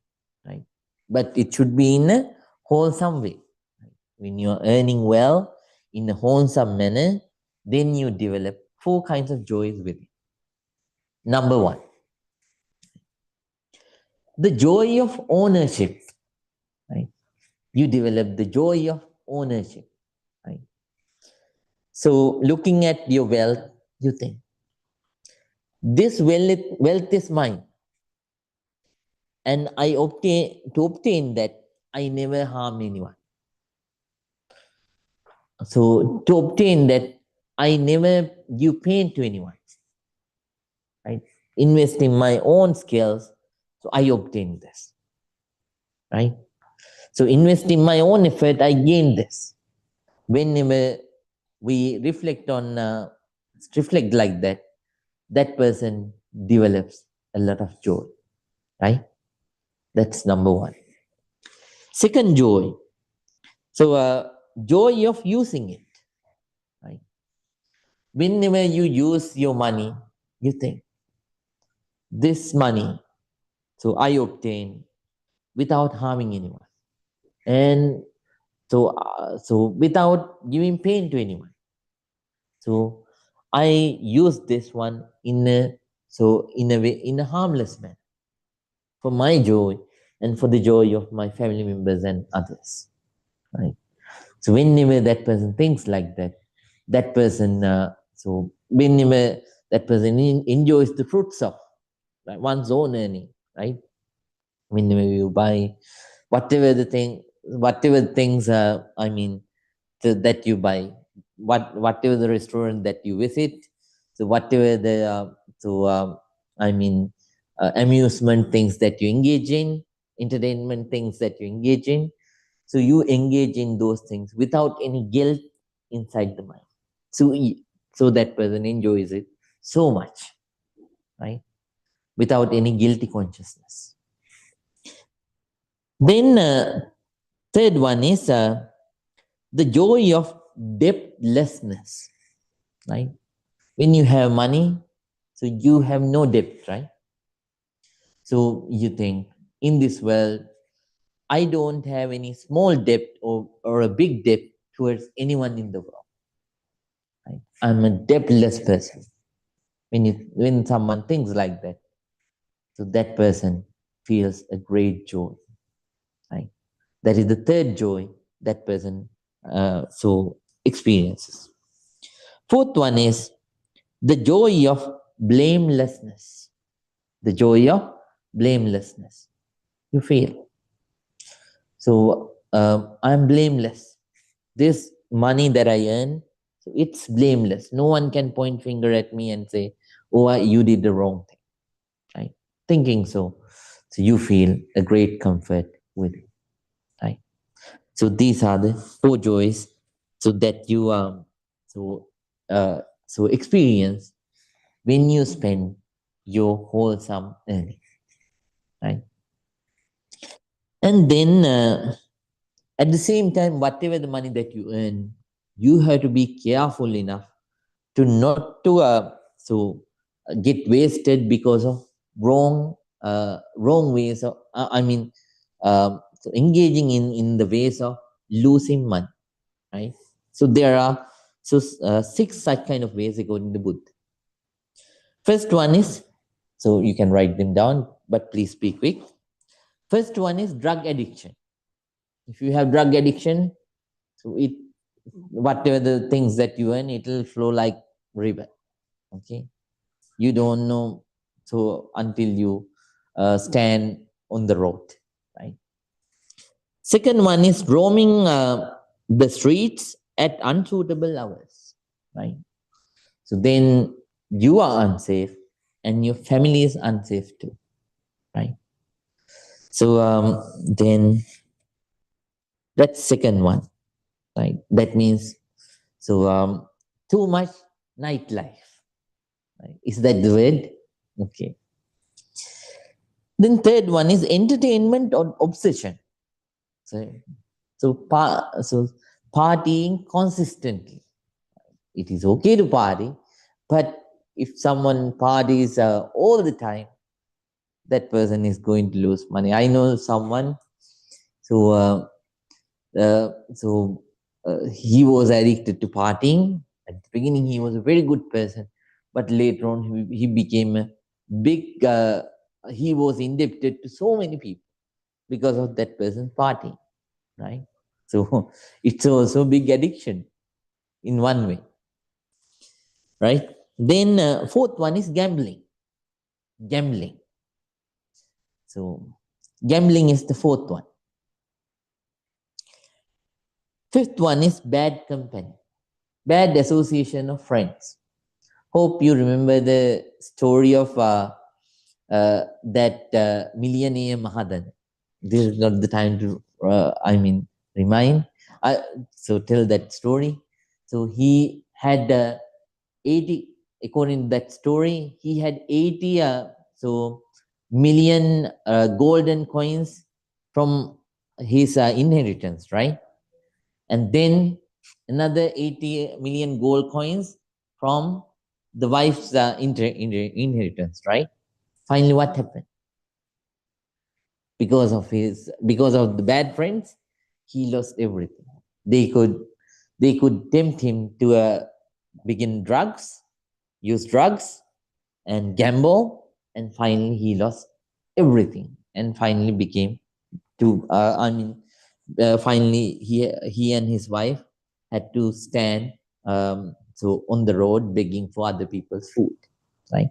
right? But it should be in a wholesome way. Right? When you are earning well in a wholesome manner, then you develop 4 kinds of joys within. Number 1, the joy of ownership, right? You develop the joy of ownership, right? So looking at your wealth, you think, this wealth is mine, and to obtain that, I never harm anyone. So to obtain that, I never give pain to anyone, right? Invest in my own skills, so I obtain this, right? So invest in my own effort, I gain this. Whenever we reflect like that, that person develops a lot of joy, right? That's number 1. Second, joy. So joy of using it, right? Whenever you use your money, you think, this money, so I obtain without harming anyone, and so without giving pain to anyone. So I use this one in a harmless manner, for my joy and for the joy of my family members and others, right? So whenever that person thinks like that, that person, whenever that person enjoys the fruits of, right, one's own earning, right? Whenever you buy whatever things, that you buy, whatever the restaurant that you visit, so whatever the amusement things that you engage in, entertainment things that you engage in, so you engage in those things without any guilt inside the mind, so that person enjoys it so much, right, without any guilty consciousness. Then third one is the joy of debtlessness, right? When you have money, so you have no debt, right? So you think, in this world, I don't have any small debt or a big debt towards anyone in the world, right? I'm a debtless person. When someone thinks like that, so that person feels a great joy, right? That is the third joy that person experiences. Fourth one is the joy of blamelessness. The joy of blamelessness. You feel. So I'm blameless. This money that I earn, so it's blameless. No one can point finger at me and say, "Oh, you did the wrong thing." Right? Thinking so you feel a great comfort with it. Right? So these are the four joys, so that you experience when you spend your wholesome earning. Right? And then at the same time, whatever the money that you earn, you have to be careful enough to not to get wasted because of wrong ways of so engaging in the ways of losing money, right? So there are six such kind of ways according to Buddha. First one is, so you can write them down, but please be quick. First one is drug addiction. If you have drug addiction, so it whatever the things that you earn, it will flow like river. Okay, you don't know so until you stand on the road, right? Second one is roaming the streets at unsuitable hours, right? So then you are unsafe and your family is unsafe too, right? So then that's second one, right? That means too much nightlife, right? Is that the word? Okay. Then third one is entertainment or obsession. So partying consistently. It is okay to party, but if someone parties all the time, that person is going to lose money. I know someone, so he was addicted to partying. At the beginning, he was a very good person, but later on, he became a big. He was indebted to so many people because of that person's party, right? So it's also big addiction in one way, right? Then fourth one is gambling. Gambling. So gambling is the fourth one. Fifth one is bad company, bad association of friends. Hope you remember the story of that millionaire Mahadan. This is not the time to, remind. So tell that story. So he had 80, according to that story, he had 80 million golden coins from his inheritance, right? And then another 80 million gold coins from the wife's inheritance, right? Finally, what happened? Because of the bad friends, he lost everything. They could tempt him to begin drugs, use drugs, and gamble, and finally he lost everything, and finally became to finally he and his wife had to stand on the road begging for other people's food, right?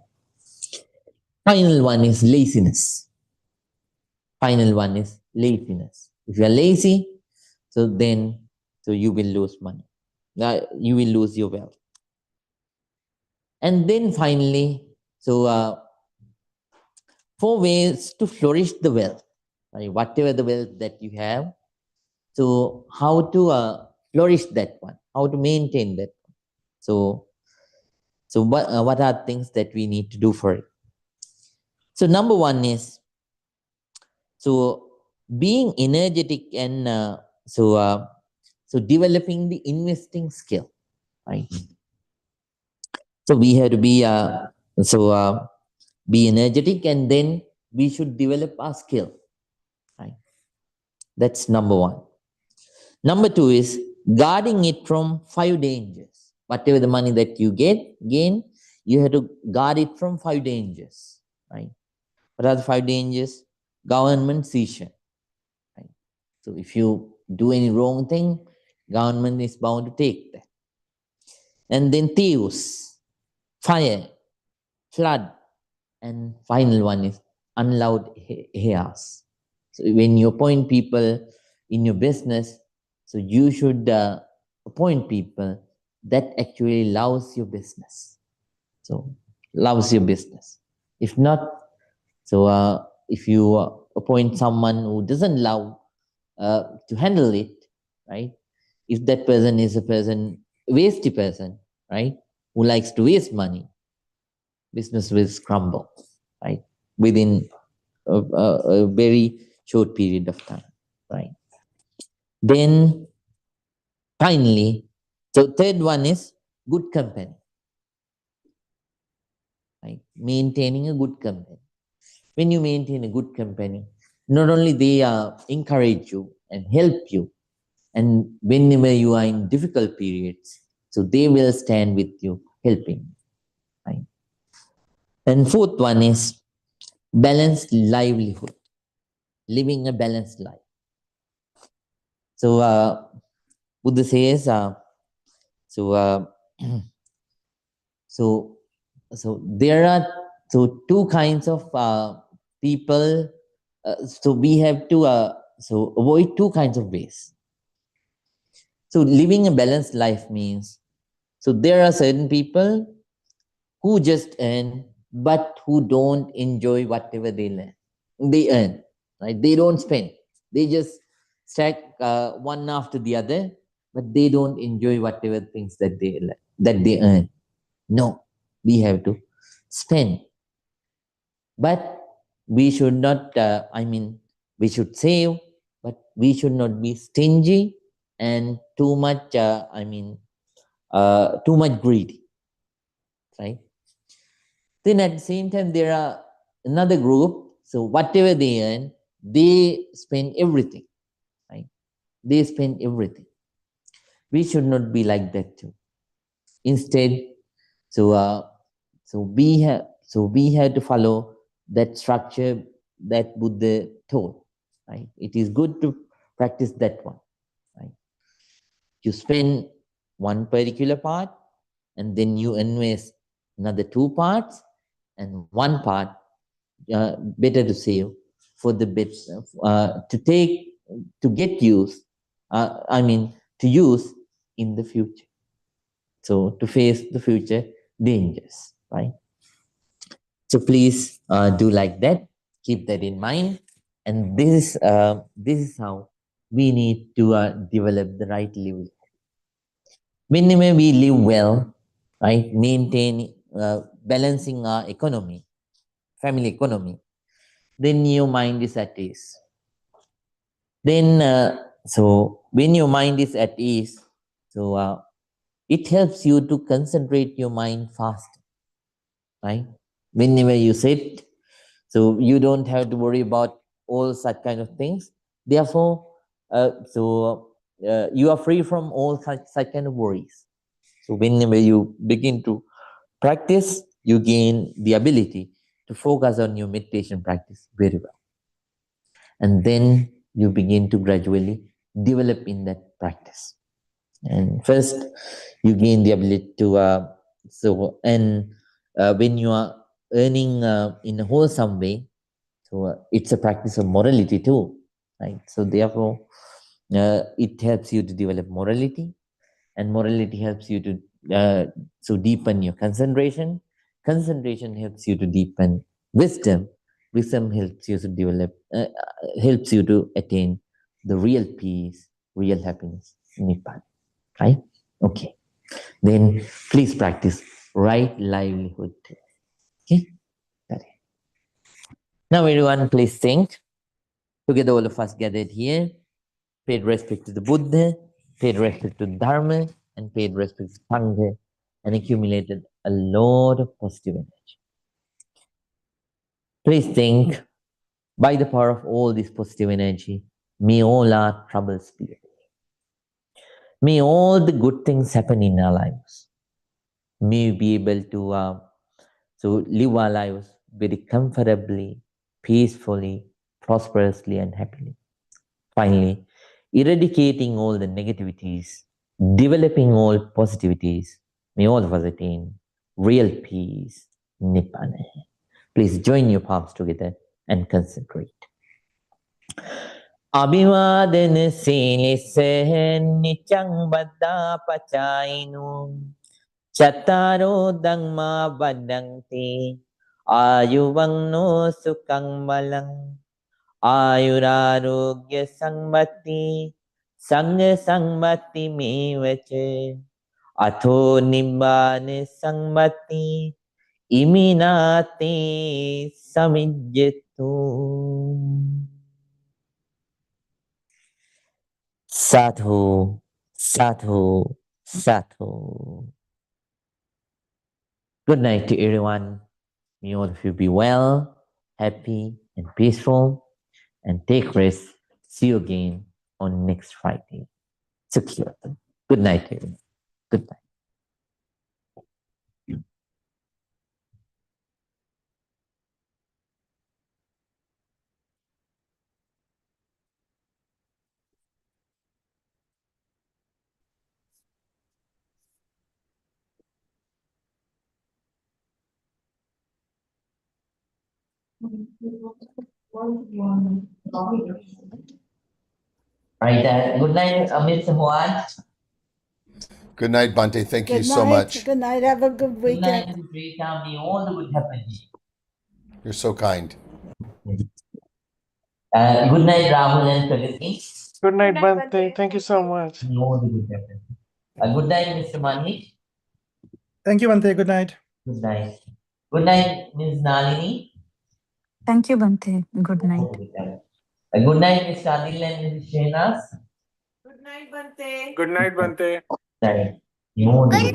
Final one is laziness. Final one is laziness. If you are lazy, so you will lose money. You will lose your wealth. And then finally, four ways to flourish the wealth, right? Whatever the wealth that you have, so how to flourish that one, how to maintain that one. So what are things that we need to do for it? So number one is being energetic and developing the investing skill, right? So we have to be energetic, and then we should develop our skill, right? That's number one. Number two is guarding it from five dangers. Whatever the money that you gain, you have to guard it from five dangers, right? What are the five dangers? Government seizure, right? So if you do any wrong thing, Government is bound to take that. And then thieves, fire, flood, and final one is unloved heirs. So when you appoint people in your business, so you should appoint people that actually loves your business. So loves your business. If not, so if you appoint someone who doesn't love to handle it, right? If that person is a wasty person, right, who likes to waste money, business will crumble, right, within a very short period of time, right? Then finally, so third one is good company, right? Maintaining a good company. When you maintain a good company, not only they encourage you and help you, and whenever you are in difficult periods, so they will stand with you, helping, right? And fourth one is balanced livelihood, living a balanced life. So Buddha says, so so so there are two kinds of people. So we have to avoid two kinds of ways. So living a balanced life means, so there are certain people who just earn, but who don't enjoy whatever they earn, right? They don't spend. They just stack one after the other, but they don't enjoy whatever things that they earn. No, we have to spend, but we should not. We should save, but we should not be stingy and too much. Too much greedy, right? Then at the same time, there are another group. So whatever they earn, they spend everything, right? They spend everything. We should not be like that too. Instead, so we have to follow that structure that Buddha told, right? It is good to practice that one, right? You spend one particular part, and then you invest another two parts, and one part better to save for the bits to get use. To use in the future. So to face the future dangers, right? So please do like that. Keep that in mind. And this is how we need to develop the right living. Whenever we live well, right, maintain balancing our economy, family economy, then your mind is at ease. Then so when your mind is at ease, so it helps you to concentrate your mind fast, right? Whenever you sit, so you don't have to worry about all such kind of things. Therefore, you are free from all such kind of worries. So whenever you begin to practice, you gain the ability to focus on your meditation practice very well. And then you begin to gradually develop in that practice. And first, you gain the ability to when you are earning in a wholesome way, so it's a practice of morality too, right? So therefore, it helps you to develop morality, and morality helps you to deepen your concentration. Concentration helps you to deepen wisdom. Wisdom helps you to develop, helps you to attain the real peace, real happiness, Nibbana. Right? Okay. Then please practice right livelihood. Okay. Got it. Now everyone, please think. Together, all of us gathered here, paid respect to the Buddha, paid respect to Dharma, and paid respect to Sangha, and accumulated a lot of positive energy. Please think, by the power of all this positive energy, may all our troubles be away. May all the good things happen in our lives. May we be able to live our lives very comfortably, peacefully, prosperously, and happily. Finally, eradicating all the negativities, developing all positivities. May all of us attain real peace, Nibbana. Please join your palms together and concentrate. Abhivadana silisse nichang baddha pachainu chattaro dhamma baddhanti ayuvangno sukhang balang ayurarogya sambatti sangha sambatti mevache atho nibbane sambatti iminati samijjetu. Sadhu, sadhu, sadhu. Good night to everyone. May all of you be well, happy, and peaceful, and take rest. See you again on next Friday. Secure. Good night, everyone. Good night. Right. Good night, Mr. Mohan. Good night, Bante. Thank you Good so night. much. Good night. Have a good Good night, weekend. Mr. Rita. May all the good happen. You're so kind. Good night, Rahul and Pragati. Good night, Bante. Thank you so much. May all the good happen. Good night, Mr. Manish. Thank you, Bante. Good night. Good night. Good night, Ms. Nalini. Thank you, Bante. Good night. Good night, Mr. Adil and Ms. Shenas. Good night, Bante. Good night, Bante. Good night.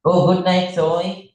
Oh, good night, Soy.